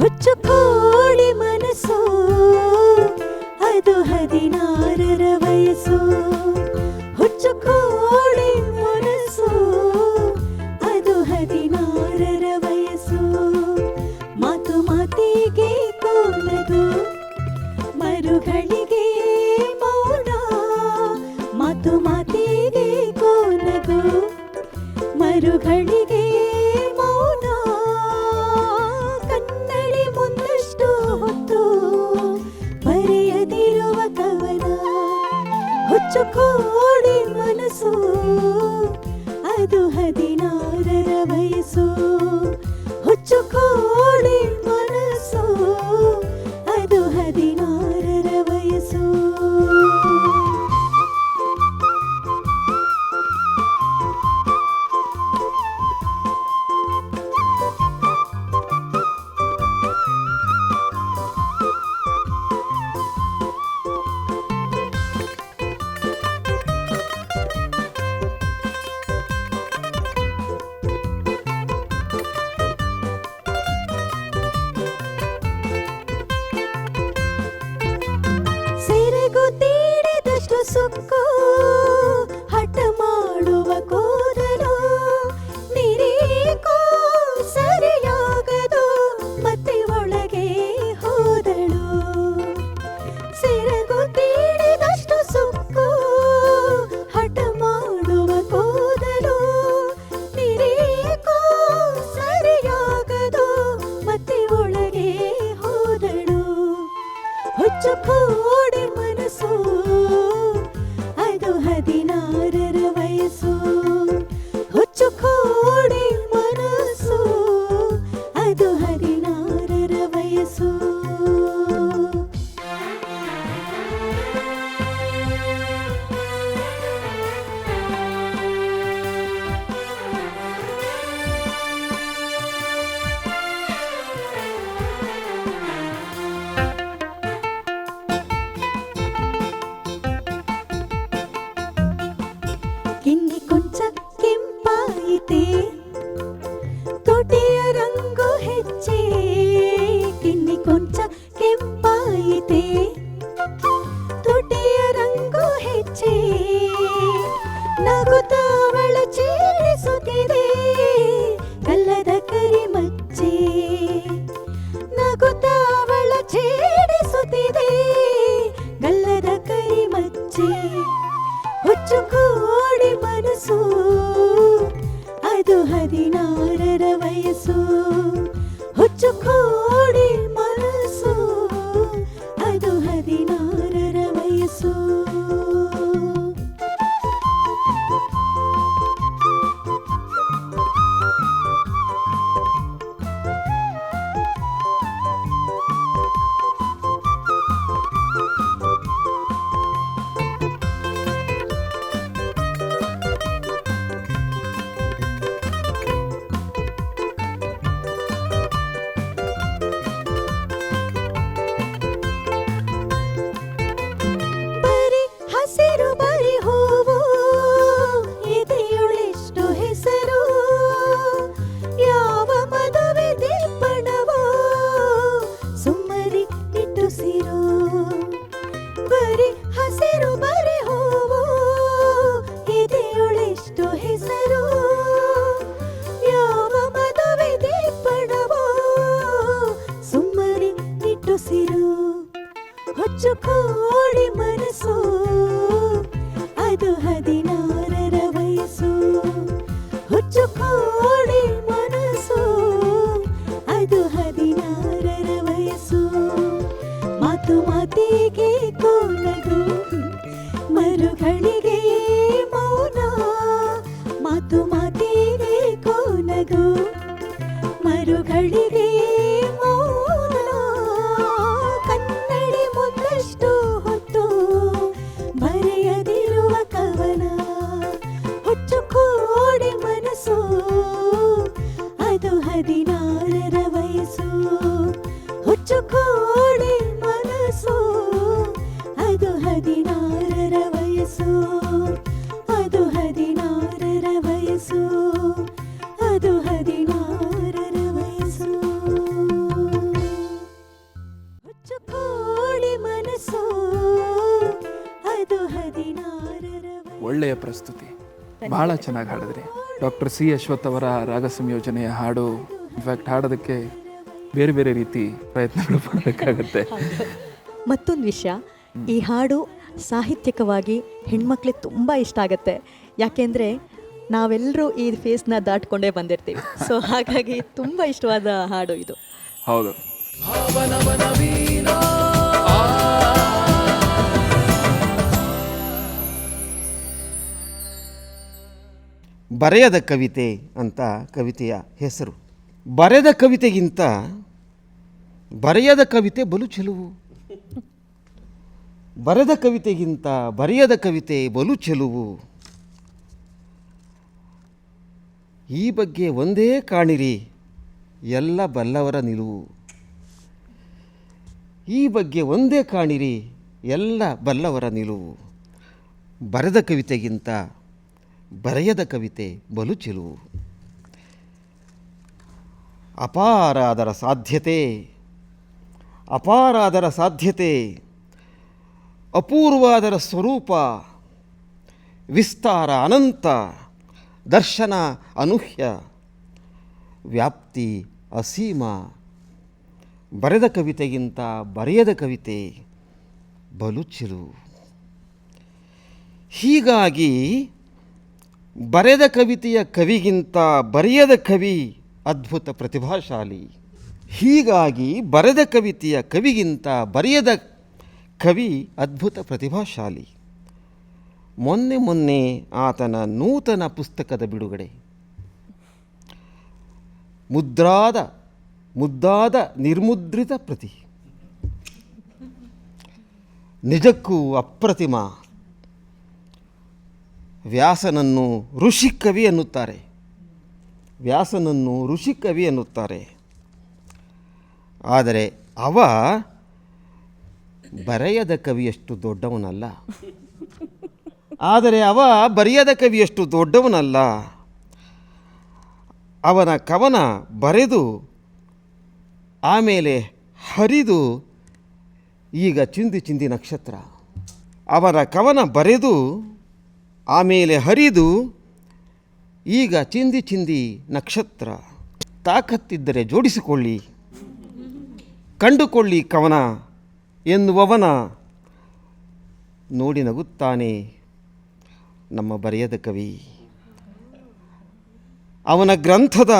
ಹುಚ್ಚು ಕೋಡಿ ಮನಸ್ಸು ಅದು 16ರ ವಯಸ್ಸು. ಹುಚ್ಚು ಕೋಡಿ ಮನಸ್ಸು ಅದು 16ರ ವಯಸ್ಸು. ಹುಚ್ಚು ಕೋಡಿ ಮನಸ್ಸು ಅದು 16ರ ವಯಸ್ಸು. ಸೆರಗು ತೀಡಿದಷ್ಟು ಸುಕ್ಕು ಹಠ ಮಾಡುವ ಕೂದಲು ನಿರೀಕೋ ಸರಿಯಾಗದು ಮತ್ತೆ ಒಳಗೆ ಹೋದಳು. ಸೆರಗು ತೀಡಿದಷ್ಟು ಸುಕ್ಕು ಹಠ ಮಾಡುವ ಕೂದಲು ನಿರೀಕೋ ಸರಿಯಾಗದು ಮತ್ತೆ ಒಳಗೆ ಹೋದಳು. ಹುಚ್ಚು ಕೋಡಿ ಮನಸ್ಸು ಅದು 16ರ ವಯಸ್ಸು. ಹುಚ್ಚು ಕೋಡಿ ಮನಸ್ಸು ಅದು 16ರ ವಯಸ್ಸು. ಕಿನ್ನಿ ಕೊಂಚ ಕೆಂಪಾಯಿತೆ ತೊಟಿಯ ರಂಗು ಹೆಚ್ಚೆ. ಕಿನ್ನಿ ಕೊಂಚ ಕೆಂಪಾಯಿತೆ ತೊಟಿಯ ರಂಗು ಹೆಚ್ಚೆ. ನಗುತ್ತವಳ ಚೇರಿಸುತ್ತಿದೆ ಕಲ್ಲದ ಕರಿಮಚ್ಚೆ. ನಗುತ್ತವಳ ಚೇರಿಸುತ್ತಿದೆ ಗಲ್ಲದ ಕರಿಮಚ್ಚೆ. ಹುಚ್ಚು ಕೋಡಿ ಮನಸ್ಸು ಅದು 16ರ ವಯಸ್ಸು. ಹುಚ್ಚು ಕೋಡಿ ಮನಸ್ಸು ಅದು 16ರ ವಯಸ್ಸು. ಬರಿ ಹಸಿರು ಬರಿ ಹೂವು ಇದೆಯುಳೆಷ್ಟು ಹೆಸರು. ಯಾವ ಮದುವೆ ದೀಪಣವೋ ಸುಮ್ಮರಿ ನಿಟ್ಟುಸಿರು. ಬರಿ ಹಸಿರು ಬರಿ ಹೂವು ಇದೆಯುಳೆಷ್ಟು ಹೆಸರು. ಯಾವ ಮದುವೆ ದೀಪಣವೋ ಸುಮ್ಮರಿ ನಿಟ್ಟುಸಿರು. ಹುಚ್ಚು ಕೋಡಿ ಮನಸ್ಸು ಅದು 16ರ ವಯಸ್ಸು. ಹುಚ್ಚು ಕೋಡಿ ಮನಸ್ಸು ಅದು 16ರ ವಯಸ್ಸು. ಮಾತು ಮಾತಿಗೆ ಕೋನಗು ಮರುಗಳಿಗೆ ಮೌನ. ಮಾತು ಮಾತಿಗೆ ಕೋನಗು ಮರುಗಳಿಗೆ ಮೌನ. ಕನ್ನಡಿ ಮುಂದಷ್ಟು ಹೊತ್ತು ಬರೆಯದಿರುವ ಕವನ. ಹುಚ್ಚು ಕೋಡಿ ಮನಸ್ಸು ಅದು 16ರ ವಯಸ್ಸು. ಹುಚ್ಚು ಕೋಡಿ ಮನಸ್ಸು ಅದು 16ರ ವಯಸ್ಸು. ಅದು 16ರ ವಯಸ್ಸು. ಅದು 16ರ ವಯಸ್ಸು. ಹುಚ್ಚು ಕೋಡಿ ಮನಸ್ಸು ಅದು 16ರ ವಯಸ್ಸು. ಒಳ್ಳೆಯ ಪ್ರಸ್ತುತಿ, ಬಹಳ ಚೆನ್ನಾಗಿ ಹಾಡಿದ್ರಿ. ಡಾಕ್ಟರ್ ಸಿ ಅಶ್ವಥ್ ಅವರ ರಾಗ ಸಂಯೋಜನೆಯ ಹಾಡು. ಇನ್ಫ್ಯಾಕ್ಟ್ ಹಾಡೋದಕ್ಕೆ ಬೇರೆ ಬೇರೆ ರೀತಿ ಪ್ರಯತ್ನಗಳು ಮಾಡಬೇಕಾಗತ್ತೆ. ಮತ್ತೊಂದು ವಿಷಯ, ಈ ಹಾಡು ಸಾಹಿತ್ಯಿಕವಾಗಿ ಹೆಣ್ಮಕ್ಳಿಗೆ ತುಂಬ ಇಷ್ಟ ಆಗುತ್ತೆ. ಯಾಕೆಂದರೆ ನಾವೆಲ್ಲರೂ ಈ ಫೇಸ್ನ ದಾಟ್ಕೊಂಡೇ ಬಂದಿರ್ತೀವಿ. ಸೊ ಹಾಗಾಗಿ ತುಂಬ ಇಷ್ಟವಾದ ಹಾಡು ಇದು. ಹೌದು. ಬರೆಯದ ಕವಿತೆ ಅಂತ ಕವಿತೆಯ ಹೆಸರು. ಬರೆದ ಕವಿತೆಗಿಂತ ಬರೆಯದ ಕವಿತೆ ಬಲು ಚೆಲುವು. ಬರೆದ ಕವಿತೆಗಿಂತ ಬರೆಯದ ಕವಿತೆ ಬಲು ಚೆಲುವು. ಈ ಬಗ್ಗೆ ಒಂದೇ ಕಾಣಿರಿ ಎಲ್ಲ ಬಲ್ಲವರ ನಿಲುವು. ಈ ಬಗ್ಗೆ ಒಂದೇ ಕಾಣಿರಿ ಎಲ್ಲ ಬಲ್ಲವರ ನಿಲುವು. ಬರೆದ ಕವಿತೆಗಿಂತ ಬರೆಯದ ಕವಿತೆ ಬಲು ಚೆಲುವು. ಅಪಾರ ಅದರ ಸಾಧ್ಯತೆ, ಅಪಾರ ಅದರ ಸಾಧ್ಯತೆ, ಅಪೂರ್ವ ಅದರ ಸ್ವರೂಪ, ವಿಸ್ತಾರ ಅನಂತ, ದರ್ಶನ ಅನೂಹ್ಯ, ವ್ಯಾಪ್ತಿ ಅಸೀಮ. ಬರೆದ ಕವಿತೆಗಿಂತ ಬರೆಯದ ಕವಿತೆ ಬಲು ಚೆಲುವು. ಹೀಗಾಗಿ ಬರೆದ ಕವಿತೆಯ ಕವಿಗಿಂತ ಬರೆಯದ ಕವಿ ಅದ್ಭುತ ಪ್ರತಿಭಾಶಾಲಿ. ಹೀಗಾಗಿ ಬರೆದ ಕವಿತೆಯ ಕವಿಗಿಂತ ಬರೆಯದ ಕವಿ ಅದ್ಭುತ ಪ್ರತಿಭಾಶಾಲಿ. ಮೊನ್ನೆ ಆತನ ನೂತನ ಪುಸ್ತಕದ ಬಿಡುಗಡೆ. ಮುದ್ದಾದ ನಿರ್ಮುದ್ರಿತ ಪ್ರತಿ. ನಿಜಕ್ಕೂ ಅಪ್ರತಿಮ. ವ್ಯಾಸನನ್ನು ಋಷಿಕವಿ ಎನ್ನುತ್ತಾರೆ. ವ್ಯಾಸನನ್ನು ಋಷಿಕವಿ ಎನ್ನುತ್ತಾರೆ. ಆದರೆ ಅವ ಬರೆಯದ ಕವಿಯಷ್ಟು ದೊಡ್ಡವನಲ್ಲ. ಆದರೆ ಅವ ಬರೆಯದ ಕವಿಯಷ್ಟು ದೊಡ್ಡವನಲ್ಲ. ಅವನ ಕವನ ಬರೆದು ಆಮೇಲೆ ಹರಿದು ಈಗ ಚಿಂದಿ ಚಿಂದಿ ನಕ್ಷತ್ರ. ಅವನ ಕವನ ಬರೆದು ಆಮೇಲೆ ಹರಿದು ಈಗ ಚಿಂದಿ ಚಿಂದಿ ನಕ್ಷತ್ರ. ತಾಕತ್ತಿದ್ದರೆ ಜೋಡಿಸಿಕೊಳ್ಳಿ, ಕಂಡುಕೊಳ್ಳಿ ಕವನ ಎನ್ನುವವನ ನೋಡಿ ನಗುತ್ತಾನೆ ನಮ್ಮ ಬರೆಯದ ಕವಿ. ಅವನ ಗ್ರಂಥದ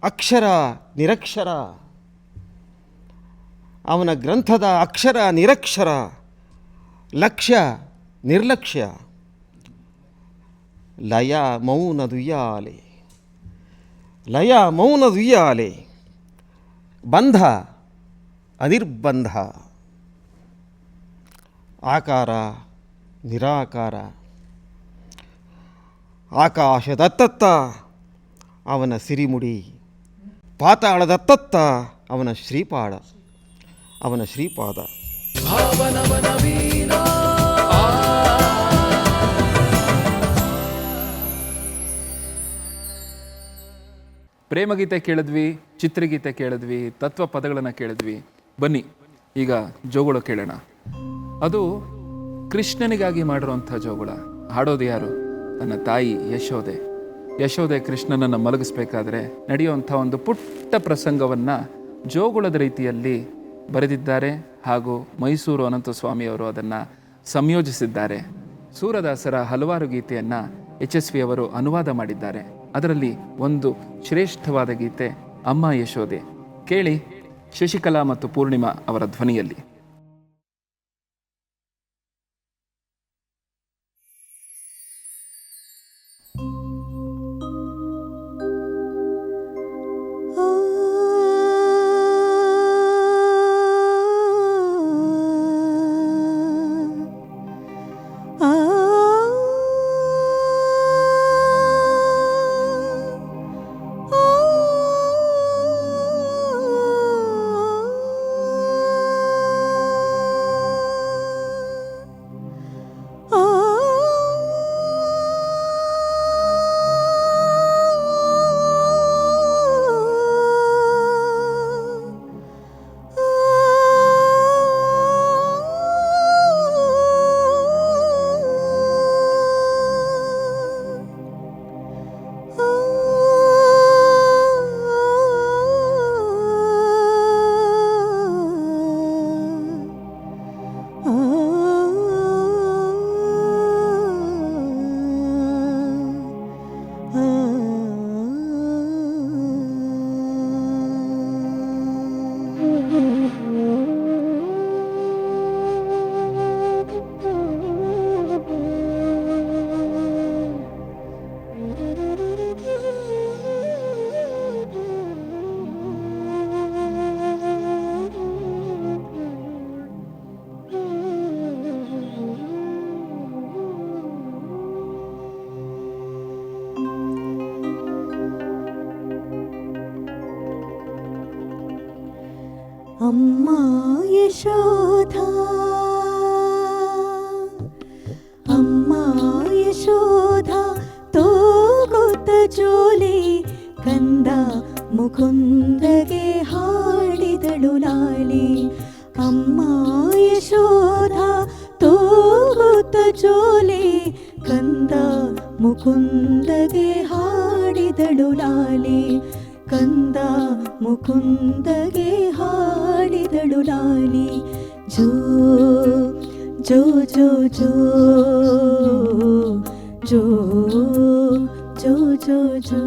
ಅಕ್ಷರ ನಿರಕ್ಷರ, ಅವನ ಗ್ರಂಥದ ಅಕ್ಷರ ನಿರಕ್ಷರ, ಲಕ್ಷ್ಯ ನಿರ್ಲಕ್ಷ್ಯ, ಲಯ ಮೌನ ದುಯ್ಯಾಲೆ, ಲಯ ಮೌನ ದುಯ್ಯಾಲೆ, ಬಂಧ ಅನಿರ್ಬಂಧ, ಆಕಾರ ನಿರಾಕಾರ, ಆಕಾಶದತ್ತತ್ತ ಅವನ ಸಿರಿಮುಡಿ, ಪಾತಾಳದತ್ತತ್ತ ಅವನ ಶ್ರೀಪಾದ, ಅವನ ಶ್ರೀಪಾದ. ಪ್ರೇಮಗೀತೆ ಕೇಳಿದ್ವಿ, ಚಿತ್ರಗೀತೆ ಕೇಳಿದ್ವಿ, ತತ್ವ ಪದಗಳನ್ನು ಕೇಳಿದ್ವಿ. ಬನ್ನಿ ಈಗ ಜೋಗುಳ ಕೇಳೋಣ. ಅದು ಕೃಷ್ಣನಿಗಾಗಿ ಮಾಡಿರುವಂಥ ಜೋಗುಳ. ಹಾಡೋದು ಯಾರು? ತನ್ನ ತಾಯಿ ಯಶೋದೆ. ಯಶೋದೆ ಕೃಷ್ಣನನ್ನು ಮಲಗಿಸ್ಬೇಕಾದ್ರೆ ನಡೆಯುವಂಥ ಒಂದು ಪುಟ್ಟ ಪ್ರಸಂಗವನ್ನು ಜೋಗುಳದ ರೀತಿಯಲ್ಲಿ ಬರೆದಿದ್ದಾರೆ. ಹಾಗೂ ಮೈಸೂರು ಅನಂತಸ್ವಾಮಿಯವರು ಅದನ್ನು ಸಂಯೋಜಿಸಿದ್ದಾರೆ. ಸೂರದಾಸರ ಹಲವಾರು ಗೀತೆಯನ್ನು HSV ಅವರು ಅನುವಾದ ಮಾಡಿದ್ದಾರೆ. ಅದರಲ್ಲಿ ಒಂದು ಶ್ರೇಷ್ಠವಾದ ಗೀತೆ ಅಮ್ಮ ಯಶೋದೆ. ಕೇಳಿ ಶಶಿಕಲಾ ಮತ್ತು ಪೂರ್ಣಿಮಾ ಅವರ ಧ್ವನಿಯಲ್ಲಿ. ಅಮ್ಮ ಯಶೋಧ ಅಮ್ಮ ಯಶೋಧ ತೂಗುತ್ತ ಜೋಲಿ ಕಂದ ಮುಕುಂದಗೆ ಹಾಡಿದಳು ಲಾಲಿ. ಅಮ್ಮ ಯಶೋಧ ತೂಗುತ್ತ ಜೋಲಿ ಕಂದ ಮುಕುಂದಗೆ ಹಾಡಿದಳು ಲಾಲಿ. ಕಂದ ಮುಕುಂದಗೆ ಹಾಡಿದಳು ಲಾಲಿ. ಜೋ ಜೋ ಜೋ ಜೋ ಜೋ ಜೋ ಜೋ ಜೋ.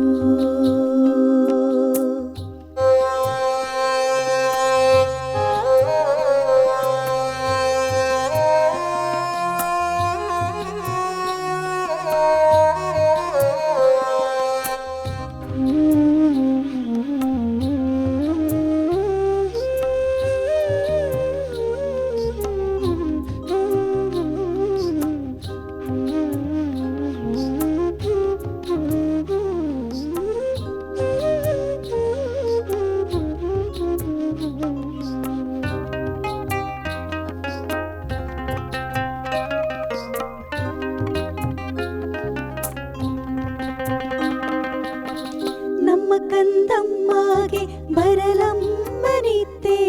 ನಮ್ಮ ಕಂದಮ್ಮಗೆ ಬರಲಮ್ಮನಿದ್ದೆ,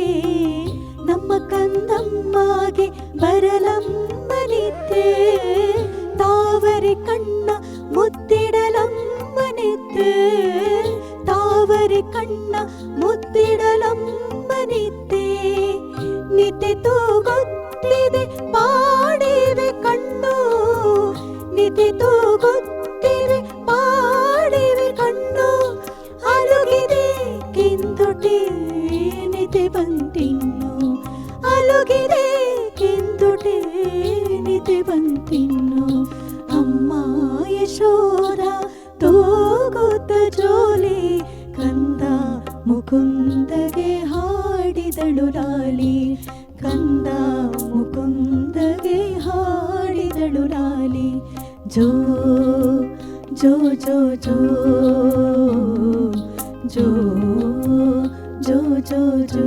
ನಮ್ಮ ಕಂದಮ್ಮಗೆ ಬರಲಮ್ಮನಿದ್ದೆ. ತಾವರೆ ಕಣ್ಣ ಮುತ್ತಿಡಲಮ್ಮನಿದ್ದೆ, ತಾವರೆ ಕಣ್ಣ ಮುತ್ತಿಡಲಮ್ಮನಿದ್ದೆ. ನಿದ್ದೆ ತೂಗುತ್ತಿದೆ ಪಾಡಿವೆ ಕಣ್ಣು, ನಿದ್ದೆ ತೂಗುತ್ತಿವೆ ಪಾಡಿವೆ ಕಣ್ಣು. ಅಲುಗಿದೆ ಕಿಂದುಟೆ ನಿದ್ದೆ ಬಂತಿನ್ನು, ಅಲುಗಿದೆ ಕಿಂದುಟೆ ನಿದ್ದೆ ಬಂತಿನ್ನು. ಅಮ್ಮ ಯಶೋಧ ತೂಗುತ್ತ ಜೋಲಿ ಕಂದ ಮುಕುಂದಗೆ ಹಾಡಿದಳು ಲಾಲಿ. ಕಂದ ಮುಕುಂದಗೆ ಹಾಡಿದಳು ಲಾಲಿ. ಜೋ ಜೋ ಜೋ ಜೋ ಜೋ ಜೋ ಜೋ ಜೋ.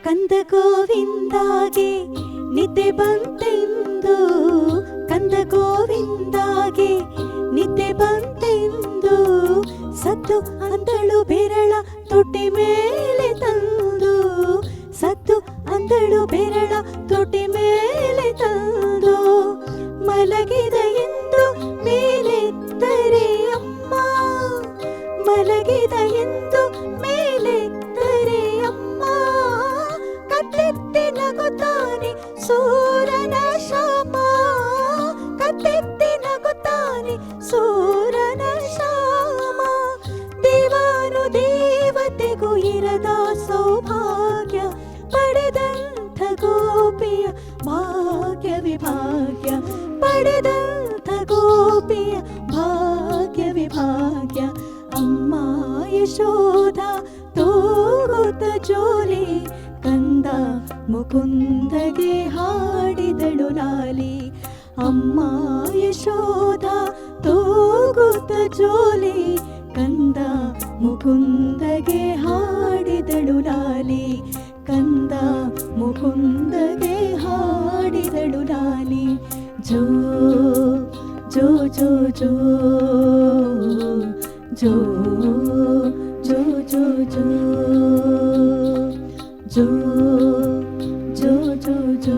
ಕಂದ ಗೋವಿಂದಾಗೆ ನಿದ್ದೆ ಬಂತೆಂದು, ಕಂದ ಗೋವಿಂದಾಗೆ ನಿದ್ದೆ ಬಂತೆಂದು. ಸತ್ತು ಅಂದಳು ಬೆರಳ ತೊಟ್ಟಿ ಮೇಲೆ ತಂದು, ಸತ್ತು ಅಂದಳು ಬೆರಳ ತೊಟ್ಟಿ ಮೇಲೆ ತಂದು. ಮಲಗಿದ ಎಂದು ಮೇಲೆತ್ತರೆ ಅಮ್ಮ, ಮಲಗಿದ ಎಂದು ಮೇಲೆತ್ತರೆ ಅಮ್ಮ. ಕತ್ತೆತ್ತಿ ನಗುತ್ತಾನೆ ಸೂರನ ಶಾಮ, ಕತ್ತೆತ್ತಿ ನಗುತ್ತಾನೆ ಸೂರನ ಶಾಮ. ದೇವಾನು ದೇವತೆಗೂ ಇರದ ಸೌಭಾಗ್ಯ ಪಡೆದಂಥ ಗೋಪಿಯ ಭಾಗ್ಯವೇ ಭಾಗ್ಯ, ಪಡೆದಂಥ ಗೋಪಿಯ ಭಾಗ್ಯವೇ ಭಾಗ್ಯ. ಅಮ್ಮ ಯಶೋಧ ತೂಗುತ್ತ ಜೋಲಿ ಕಂದ ಮುಕುಂದಗೆ ಹಾಡಿದಳು ಲಾಲಿ. ಅಮ್ಮ ಯಶೋಧ ತೂಗುತ್ತ ಜೋಲಿ ಕಂದ ಮುಕುಂದಗೆ ಹಾಡಿದಳು ಲಾಲಿ. ಕಂದ ಮುಕುಂದಗೆ ಹಾಡಿದಳು ಲಾಲಿ. ಜೋ ಜೋ ಜೋ ಜೋ ಜೋ ಜೋ ಜೋ ಜೋ ಜೋ ಜೋ ಜೋ ಜೋ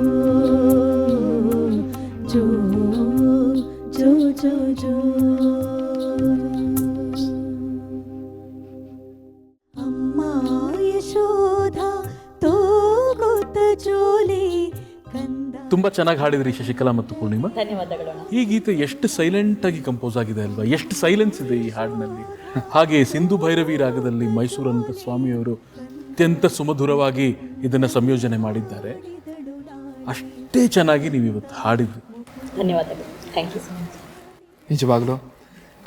ಜೋ ಜೋ ಜೋ ಜೋ. ಅಮ್ಮ ಯಶೋಧ ತೂಗುತ್ತ ಜೋಲಿ ಕಂದ. ತುಂಬಾ ಚೆನ್ನಾಗಿ ಹಾಡಿದ್ರಿ ಶಶಿಕಲಾ ಮತ್ತು ಪೂರ್ಣಿಮಾ. ಧನ್ಯವಾದಗಳು. ಈ ಗೀತೆ ಎಷ್ಟು ಸೈಲೆಂಟ್ ಆಗಿ ಕಂಪೋಸ್ ಆಗಿದೆ ಅಲ್ವಾ, ಎಷ್ಟು ಸೈಲೆನ್ಸ್ ಇದೆ ಈ ಹಾಡಿನಲ್ಲಿ. ಹಾಗೆ ಸಿಂಧು ಭೈರವಿ ರಾಗದಲ್ಲಿ ಮೈಸೂರಂತ ಸ್ವಾಮಿಯವರು ಅತ್ಯಂತ ಸುಮಧುರವಾಗಿ ಇದನ್ನು ಸಂಯೋಜನೆ ಮಾಡಿದ್ದಾರೆ. ಅಷ್ಟೇ ಚೆನ್ನಾಗಿ ನೀವು ಇವತ್ತು ಹಾಡಿದ್ರಿ. ಧನ್ಯವಾದಗಳು. Thank you so much. ನಿಜವಾಗಲೂ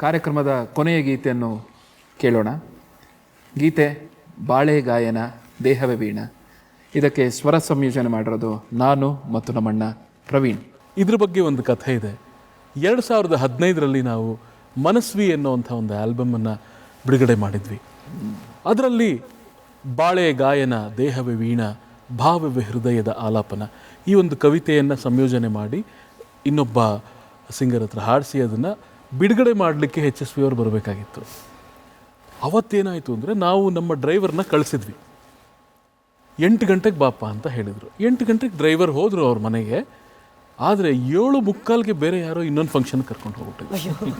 ಕಾರ್ಯಕ್ರಮದ ಕೊನೆಯ ಗೀತೆಯನ್ನು ಕೇಳೋಣ. ಗೀತೆ ಬಾಳೆ ಗಾಯನ ದೇಹವೇ ವೀಣ. ಇದಕ್ಕೆ ಸ್ವರ ಸಂಯೋಜನೆ ಮಾಡಿರೋದು ನಾನು ಮತ್ತು ನಮ್ಮಣ್ಣ ಪ್ರವೀಣ್. ಇದ್ರ ಬಗ್ಗೆ ಒಂದು ಕಥೆ ಇದೆ. 2015ರಲ್ಲಿ ನಾವು ಮನಸ್ವಿ ಎನ್ನುವಂಥ ಒಂದು ಆಲ್ಬಮನ್ನು ಬಿಡುಗಡೆ ಮಾಡಿದ್ವಿ. ಅದರಲ್ಲಿ ಬಾಳೆ ಗಾಯನ ದೇಹವೇ ವೀಣ ಭಾವವೇ ಹೃದಯದ ಆಲಾಪನ ಈ ಒಂದು ಕವಿತೆಯನ್ನು ಸಂಯೋಜನೆ ಮಾಡಿ ಇನ್ನೊಬ್ಬ ಸಿಂಗರ್ ಹತ್ರ ಹಾಡಿಸಿ ಅದನ್ನು ಬಿಡುಗಡೆ ಮಾಡಲಿಕ್ಕೆ HSV ಅವರು ಬರಬೇಕಾಗಿತ್ತು. ಅವತ್ತೇನಾಯಿತು ಅಂದರೆ ನಾವು ನಮ್ಮ ಡ್ರೈವರ್ನ ಕಳಿಸಿದ್ವಿ. 8 ಗಂಟೆಗೆ ಬಾಪ ಅಂತ ಹೇಳಿದರು. 8 ಗಂಟೆಗೆ ಡ್ರೈವರ್ ಹೋದರು ಅವ್ರ ಮನೆಗೆ. ಆದರೆ 7:45ಗೆ ಬೇರೆ ಯಾರೋ ಇನ್ನೊಂದು ಫಂಕ್ಷನ್ ಕರ್ಕೊಂಡು ಹೋಗ್ಬಿಟ್ಟಿದ್ರು.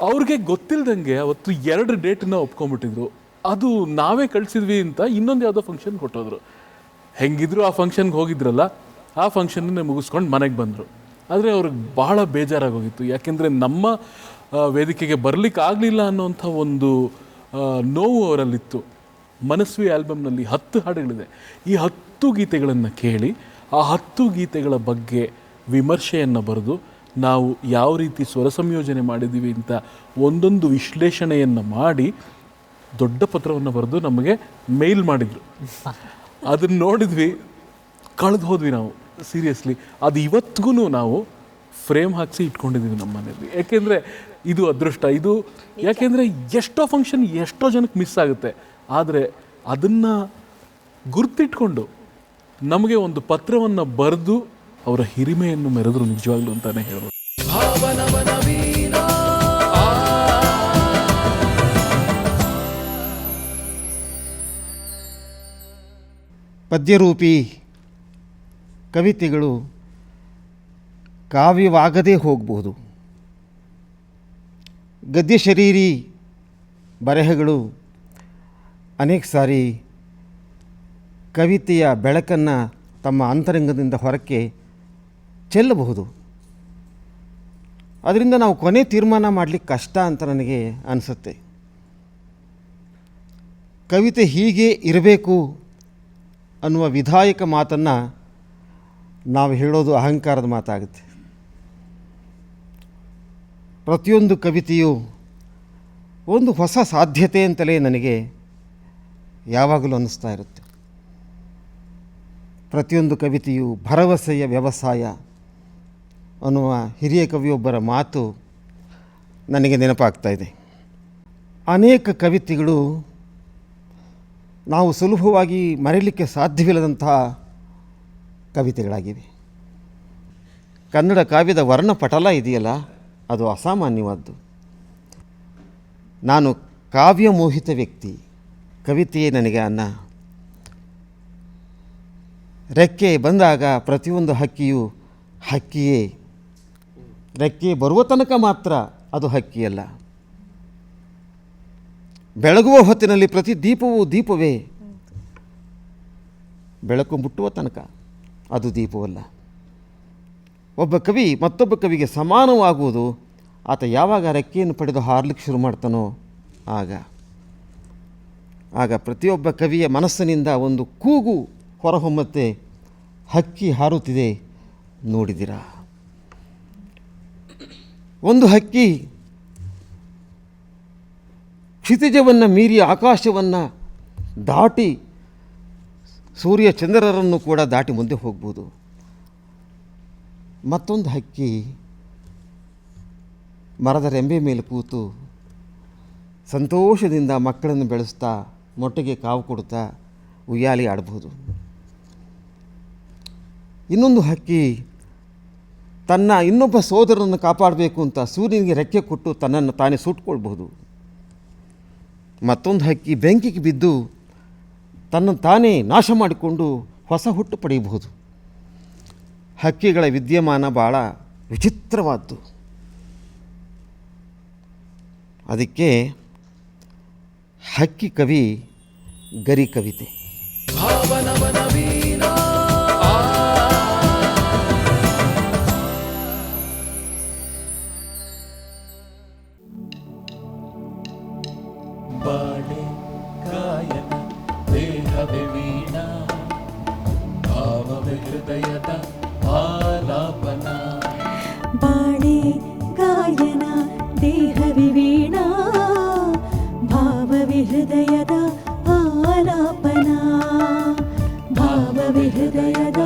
ಅವ್ರಿಗೆ ಗೊತ್ತಿಲ್ಲದಂಗೆ ಅವತ್ತು 2 ಡೇಟನ್ನ ಒಪ್ಕೊಂಡ್ಬಿಟ್ಟಿದ್ರು. ಅದು ನಾವೇ ಕಳಿಸಿದ್ವಿ ಅಂತ ಇನ್ನೊಂದು ಯಾವುದೋ ಫಂಕ್ಷನ್ ಕೊಟ್ಟೋದ್ರು. ಹೆಂಗಿದ್ರು ಆ ಫಂಕ್ಷನ್ಗೆ ಹೋಗಿದ್ರಲ್ಲ, ಆ ಫಂಕ್ಷನ್ನ ಮುಗಿಸ್ಕೊಂಡು ಮನೆಗೆ ಬಂದರು. ಆದರೆ ಅವ್ರಿಗೆ ಭಾಳ ಬೇಜಾರಾಗೋಗಿತ್ತು. ಯಾಕೆಂದರೆ ನಮ್ಮ ವೇದಿಕೆಗೆ ಬರಲಿಕ್ಕೆ ಆಗಲಿಲ್ಲ ಅನ್ನೋಂಥ ಒಂದು ನೋವು ಅವರಲ್ಲಿತ್ತು. ಮನಸ್ವಿ ಆಲ್ಬಮ್ನಲ್ಲಿ 10 ಹಾಡುಗಳಿದೆ. ಈ 10 ಗೀತೆಗಳನ್ನು ಕೇಳಿ ಆ 10 ಗೀತೆಗಳ ಬಗ್ಗೆ ವಿಮರ್ಶೆಯನ್ನು ಬರೆದು ನಾವು ಯಾವ ರೀತಿ ಸ್ವರ ಸಂಯೋಜನೆ ಮಾಡಿದ್ದೀವಿ ಅಂತ ಒಂದೊಂದು ವಿಶ್ಲೇಷಣೆಯನ್ನು ಮಾಡಿ ದೊಡ್ಡ ಪತ್ರವನ್ನು ಬರೆದು ನಮಗೆ ಮೇಲ್ ಮಾಡಿದರು. ಅದನ್ನು ನೋಡಿದ್ವಿ, ಕಳೆದು ಹೋದ್ವಿ ನಾವು ಸೀರಿಯಸ್ಲಿ. ಅದು ಇವತ್ತಿಗೂ ನಾವು ಫ್ರೇಮ್ ಹಾಕಿಸಿ ಇಟ್ಕೊಂಡಿದ್ದೀವಿ ನಮ್ಮ ಮನೆಯಲ್ಲಿ. ಯಾಕೆಂದರೆ ಇದು ಅದೃಷ್ಟ. ಇದು ಯಾಕೆಂದರೆ ಎಷ್ಟೋ ಫಂಕ್ಷನ್ ಎಷ್ಟೋ ಜನಕ್ಕೆ ಮಿಸ್ ಆಗುತ್ತೆ. ಆದರೆ ಅದನ್ನು ಗುರ್ತಿಟ್ಕೊಂಡು ನಮಗೆ ಒಂದು ಪತ್ರವನ್ನು ಬರೆದು ಅವರ ಹಿರಿಮೆಯನ್ನು ಮೆರೆದ್ರು ನಿಜವಾಗ್ಲೂ ಅಂತಾನೆ ಹೇಳ್ಬೋದು. ಪದ್ಯರೂಪಿ ಕವಿತೆಗಳು ಕಾವ್ಯವಾಗದೇ ಹೋಗಬಹುದು. ಗದ್ಯ ಶರೀರಿ ಬರೆಹಗಳು ಅನೇಕ ಸಾರಿ ಕವಿತೆಯ ಬೆಳಕನ್ನು ತಮ್ಮ ಅಂತರಂಗದಿಂದ ಹೊರಕ್ಕೆ ಚೆಲ್ಲಬಹುದು. ಅದರಿಂದ ನಾವು ಕೊನೆ ತೀರ್ಮಾನ ಮಾಡಲಿಕ್ಕೆ ಕಷ್ಟ ಅಂತ ನನಗೆ ಅನಿಸುತ್ತೆ. ಕವಿತೆ ಹೀಗೆ ಇರಬೇಕು ಅನ್ನುವ ವಿಧಾಯಕ ಮಾತನ್ನು ನಾವು ಹೇಳೋದು ಅಹಂಕಾರದ ಮಾತಾಗುತ್ತೆ. ಪ್ರತಿಯೊಂದು ಕವಿತೆಯು ಒಂದು ಹೊಸ ಸಾಧ್ಯತೆ ಅಂತಲೇ ನನಗೆ ಯಾವಾಗಲೂ ಅನ್ನಿಸ್ತಾ ಇರುತ್ತೆ. ಪ್ರತಿಯೊಂದು ಕವಿತೆಯು ಭರವಸೆಯ ವ್ಯವಸಾಯ ಅನ್ನುವ ಹಿರಿಯ ಕವಿಯೊಬ್ಬರ ಮಾತು ನನಗೆ ನೆನಪಾಗ್ತಾ ಇದೆ. ಅನೇಕ ಕವಿತೆಗಳು ನಾವು ಸುಲಭವಾಗಿ ಮರೆಯಲಿಕ್ಕೆ ಸಾಧ್ಯವಿಲ್ಲದಂತಹ ಕವಿತೆಗಳಾಗಿವೆ. ಕನ್ನಡ ಕಾವ್ಯದ ವರ್ಣಪಟಲ ಇದೆಯಲ್ಲ, ಅದು ಅಸಾಮಾನ್ಯವಾದ್ದು. ನಾನು ಕಾವ್ಯ ಮೋಹಿತ ವ್ಯಕ್ತಿ. ಕವಿತೆಯೇ ನನಗೆ ಅನ್ನ. ರೆಕ್ಕೆ ಬಂದಾಗ ಪ್ರತಿಯೊಂದು ಹಕ್ಕಿಯು ಹಕ್ಕಿಯೇ. ರೆಕ್ಕೆ ಬರುವ ತನಕ ಮಾತ್ರ ಅದು ಹಕ್ಕಿಯಲ್ಲ. ಬೆಳಗುವ ಹೊತ್ತಿನಲ್ಲಿ ಪ್ರತಿ ದೀಪವೂ ದೀಪವೇ. ಬೆಳಕು ಮುಟ್ಟುವ ತನಕ ಅದು ದೀಪವಲ್ಲ. ಒಬ್ಬ ಕವಿ ಮತ್ತೊಬ್ಬ ಕವಿಗೆ ಸಮಾನವಾಗುವುದು ಆತ ಯಾವಾಗ ರೆಕ್ಕೆಯನ್ನು ಪಡೆದು ಹಾರಲಿಕ್ಕೆ ಶುರು ಮಾಡ್ತಾನೋ ಆಗ ಪ್ರತಿಯೊಬ್ಬ ಕವಿಯ ಮನಸ್ಸಿನಿಂದ ಒಂದು ಕೂಗು ಹೊರಹೊಮ್ಮತ್ತೆ. ಹಕ್ಕಿ ಹಾರುತ್ತಿದೆ ನೋಡಿದಿರಾ? ಒಂದು ಹಕ್ಕಿ ಕ್ಷಿತಿಜವನ್ನು ಮೀರಿ ಆಕಾಶವನ್ನು ದಾಟಿ ಸೂರ್ಯ ಚಂದ್ರರನ್ನು ಕೂಡ ದಾಟಿ ಮುಂದೆ ಹೋಗ್ಬೋದು. ಮತ್ತೊಂದು ಹಕ್ಕಿ ಮರದ ರೆಂಬೆ ಮೇಲೆ ಕೂತು ಸಂತೋಷದಿಂದ ಮಕ್ಕಳನ್ನು ಬೆಳೆಸ್ತಾ ಮೊಟ್ಟೆಗೆ ಕಾವು ಕೊಡುತ್ತಾ ಉಯ್ಯಾಲಿ ಆಡ್ಬೋದು. ಇನ್ನೊಂದು ಹಕ್ಕಿ ತನ್ನ ಇನ್ನೊಬ್ಬ ಸೋದರನನ್ನು ಕಾಪಾಡಬೇಕು ಅಂತ ಸೂರ್ಯನಿಗೆ ರೆಕ್ಕೆ ಕೊಟ್ಟು ತನ್ನನ್ನು ತಾನೇ ಸುಟ್ಕೊಳ್ಬಹುದು. ಮತ್ತೊಂದು ಹಕ್ಕಿ ಬೆಂಕಿಗೆ ಬಿದ್ದು ತನ್ನನ್ನು ತಾನೇ ನಾಶ ಮಾಡಿಕೊಂಡು ಹೊಸ ಹುಟ್ಟು ಪಡೆಯಬಹುದು. ಹಕ್ಕಿಗಳ ವಿದ್ಯಮಾನ ಭಾಳ ವಿಚಿತ್ರವಾದ್ದು. ಅದಕ್ಕೆ ಹಕ್ಕಿ ಕವಿ ಗರಿ ಕವಿತೆ. ಬಾಳೆ ಹೃದಯದ ಆಲಾಪನ. ಬಾಳೆ ಗಾಯನ ದೇಹವಿ ವೀಣಾ ಭಾವವಿ ಹೃದಯದ ಆಲಾಪನ ಭಾವವಿ ಹೃದಯದ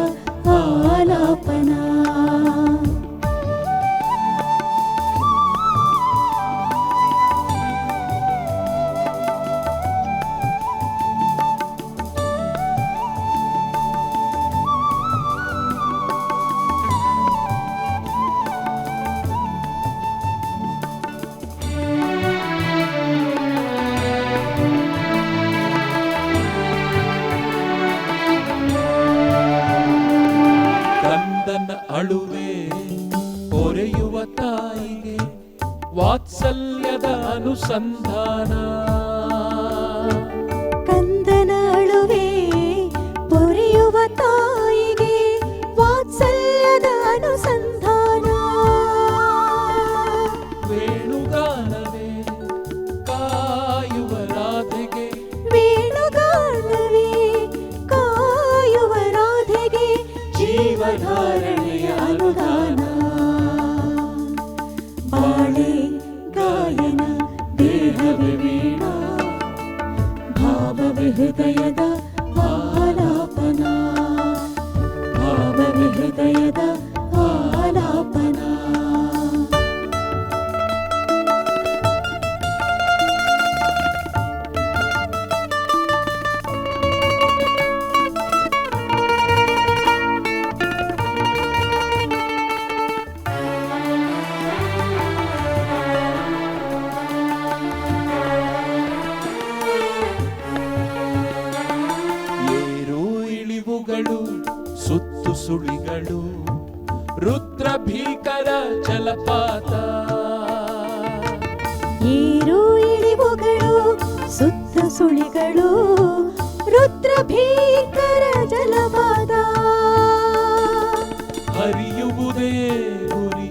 ಆಲಾಪನ. ಅಳುವೆ ಪೊರೆಯುವ ತಾಯಿಗೆ ವಾತ್ಸಲ್ಯದ ಅನುಸಂಧಾನ. ಕಂದನ ಅಳುವೆ ಪೊರೆಯುವ ತಾಯಿಗೆ ವಾತ್ಸಲ್ಯದ ಅನುಸಂಧಾನ. ವೇಣುಗಾನವೇ ಕಾಯುವ ರಾಧೆಗೆ ವೇಣುಗಾನವೇ ಕಾಯುವ ರಾಧೆಗೆ ಜೀವಧಾರಣೆಯ ಅನುದಾನ. ಬಾಳೆ ಗಾಯನ ದೇಹವೇ ವೀಣಾ ಭಾವವಿ ಹೃದಯದ ಆಲಾಪನ ಭಾವವಿ ಹೃದಯದ ಆಲಾಪನ. ಸುತ್ತು ಸುಳಿಗಳು ರುದ್ರ ಭೀಕರ ಜಲಪಾತ. ಏರು ಇಳಿವುಗಳು ಸುತ್ತ ಸುಳಿಗಳು ರುದ್ರ ಭೀಕರ ಜಲಪಾತ. ಹರಿಯುವುದೇ ಗುರಿ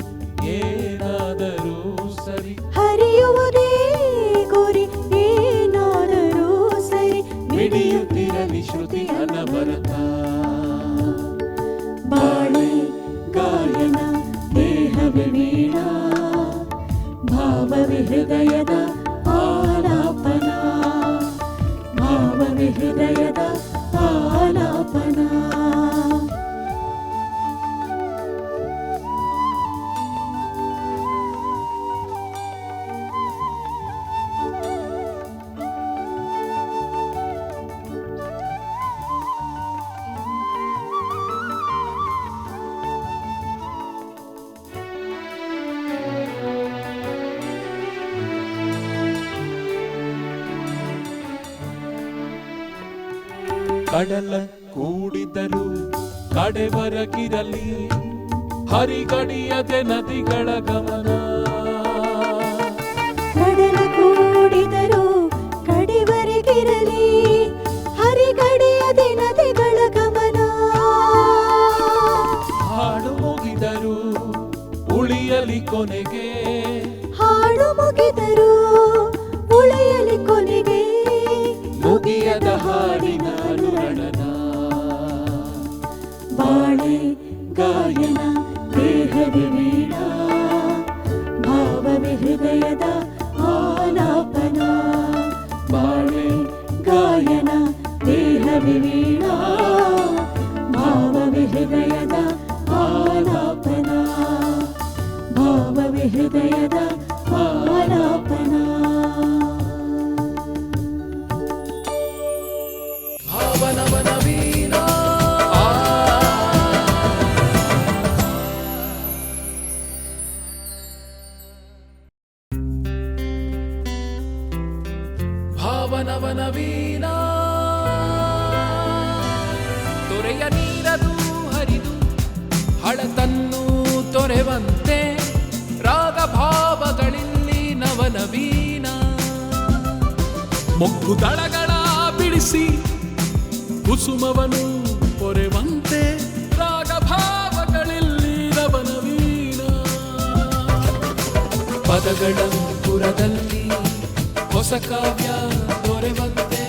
ಏನಾದರೂ ಸರಿ ಹರಿಯುವುದೇ ಗುರಿ ಏನಾದರೂ ಸರಿ ಮಿಡಿಯುತ್ತಿರಲಿ ಶ್ರುತಿ ಅನವರತ. ಬಾಳೆ ಗಾಯನ ದೇಹವೇ ವೀಣಾ ಭಾವವಿ ಹೃದಯದ ಆಲಾಪನ ಭಾವವಿ ಹೃದಯದ ಆಲಾಪನ. ಕಡಲ ಕೂಡಿದರು ಕಡೆವರೆಗಿರಲಿ ಹರಿಗಡಿಯದೆ ನದಿಗಳ ಗಮನ. ಕಡಲ ಕೂಡಿದರು ಕಡೆವರೆಗಿರಲಿ ಹರಿಗಡಿಯದೆ ನದಿಗಳ ಗಮನ. ಹಾಡು ಮುಗಿದರು ಉಳಿಯಲಿ ಕೊನೆಗೆ ಹಾಡು ಮುಗಿದರು ಉಳಿಯಲಿ ಕೊನೆಗೆ ಮುಗಿಯದ ಹಾಡಿನ ಅನುರಣನ. ಬಾಳೆ ಗಾಯನ ದೇಹವೇ ವೀಣಾ ಭಾವವಿ ಹೃದಯದ ಆಲಾಪನ ಬಾಳೆ ಗಾಯನ ದೇಹವೇ ವೀಣಾ ಭಾವವಿ ಹೃದಯದ ಆಲಾಪನ ಭಾವವಿ ಹೃದಯದ ಆಲಾಪನ. ಭಾವನವನ ವೀಣಾ ಭಾವನವನ ವೀಣಾ ತೊರೆಯ ನೀರದು ಹರಿದು ಹಳತನ್ನು ತೊರೆವಂತೆ ರಾಗ ಭಾವಗಳಿಲ್ಲಿ ನವನವೀನ. ಮೊಗ್ಗು ದಳಗಳ ಬಿಡಿಸಿ ಕುಸುಮವನು ಪೊರೆವಂತೆ ರಾಗ ಭಾವಗಳಿಲ್ಲಿ ನವನವೀನ. ಪದಗಳ ಪುರದಲ್ಲಿ ಹೊಸ ಕಾವ್ಯ ದೊರೆವಂತೆ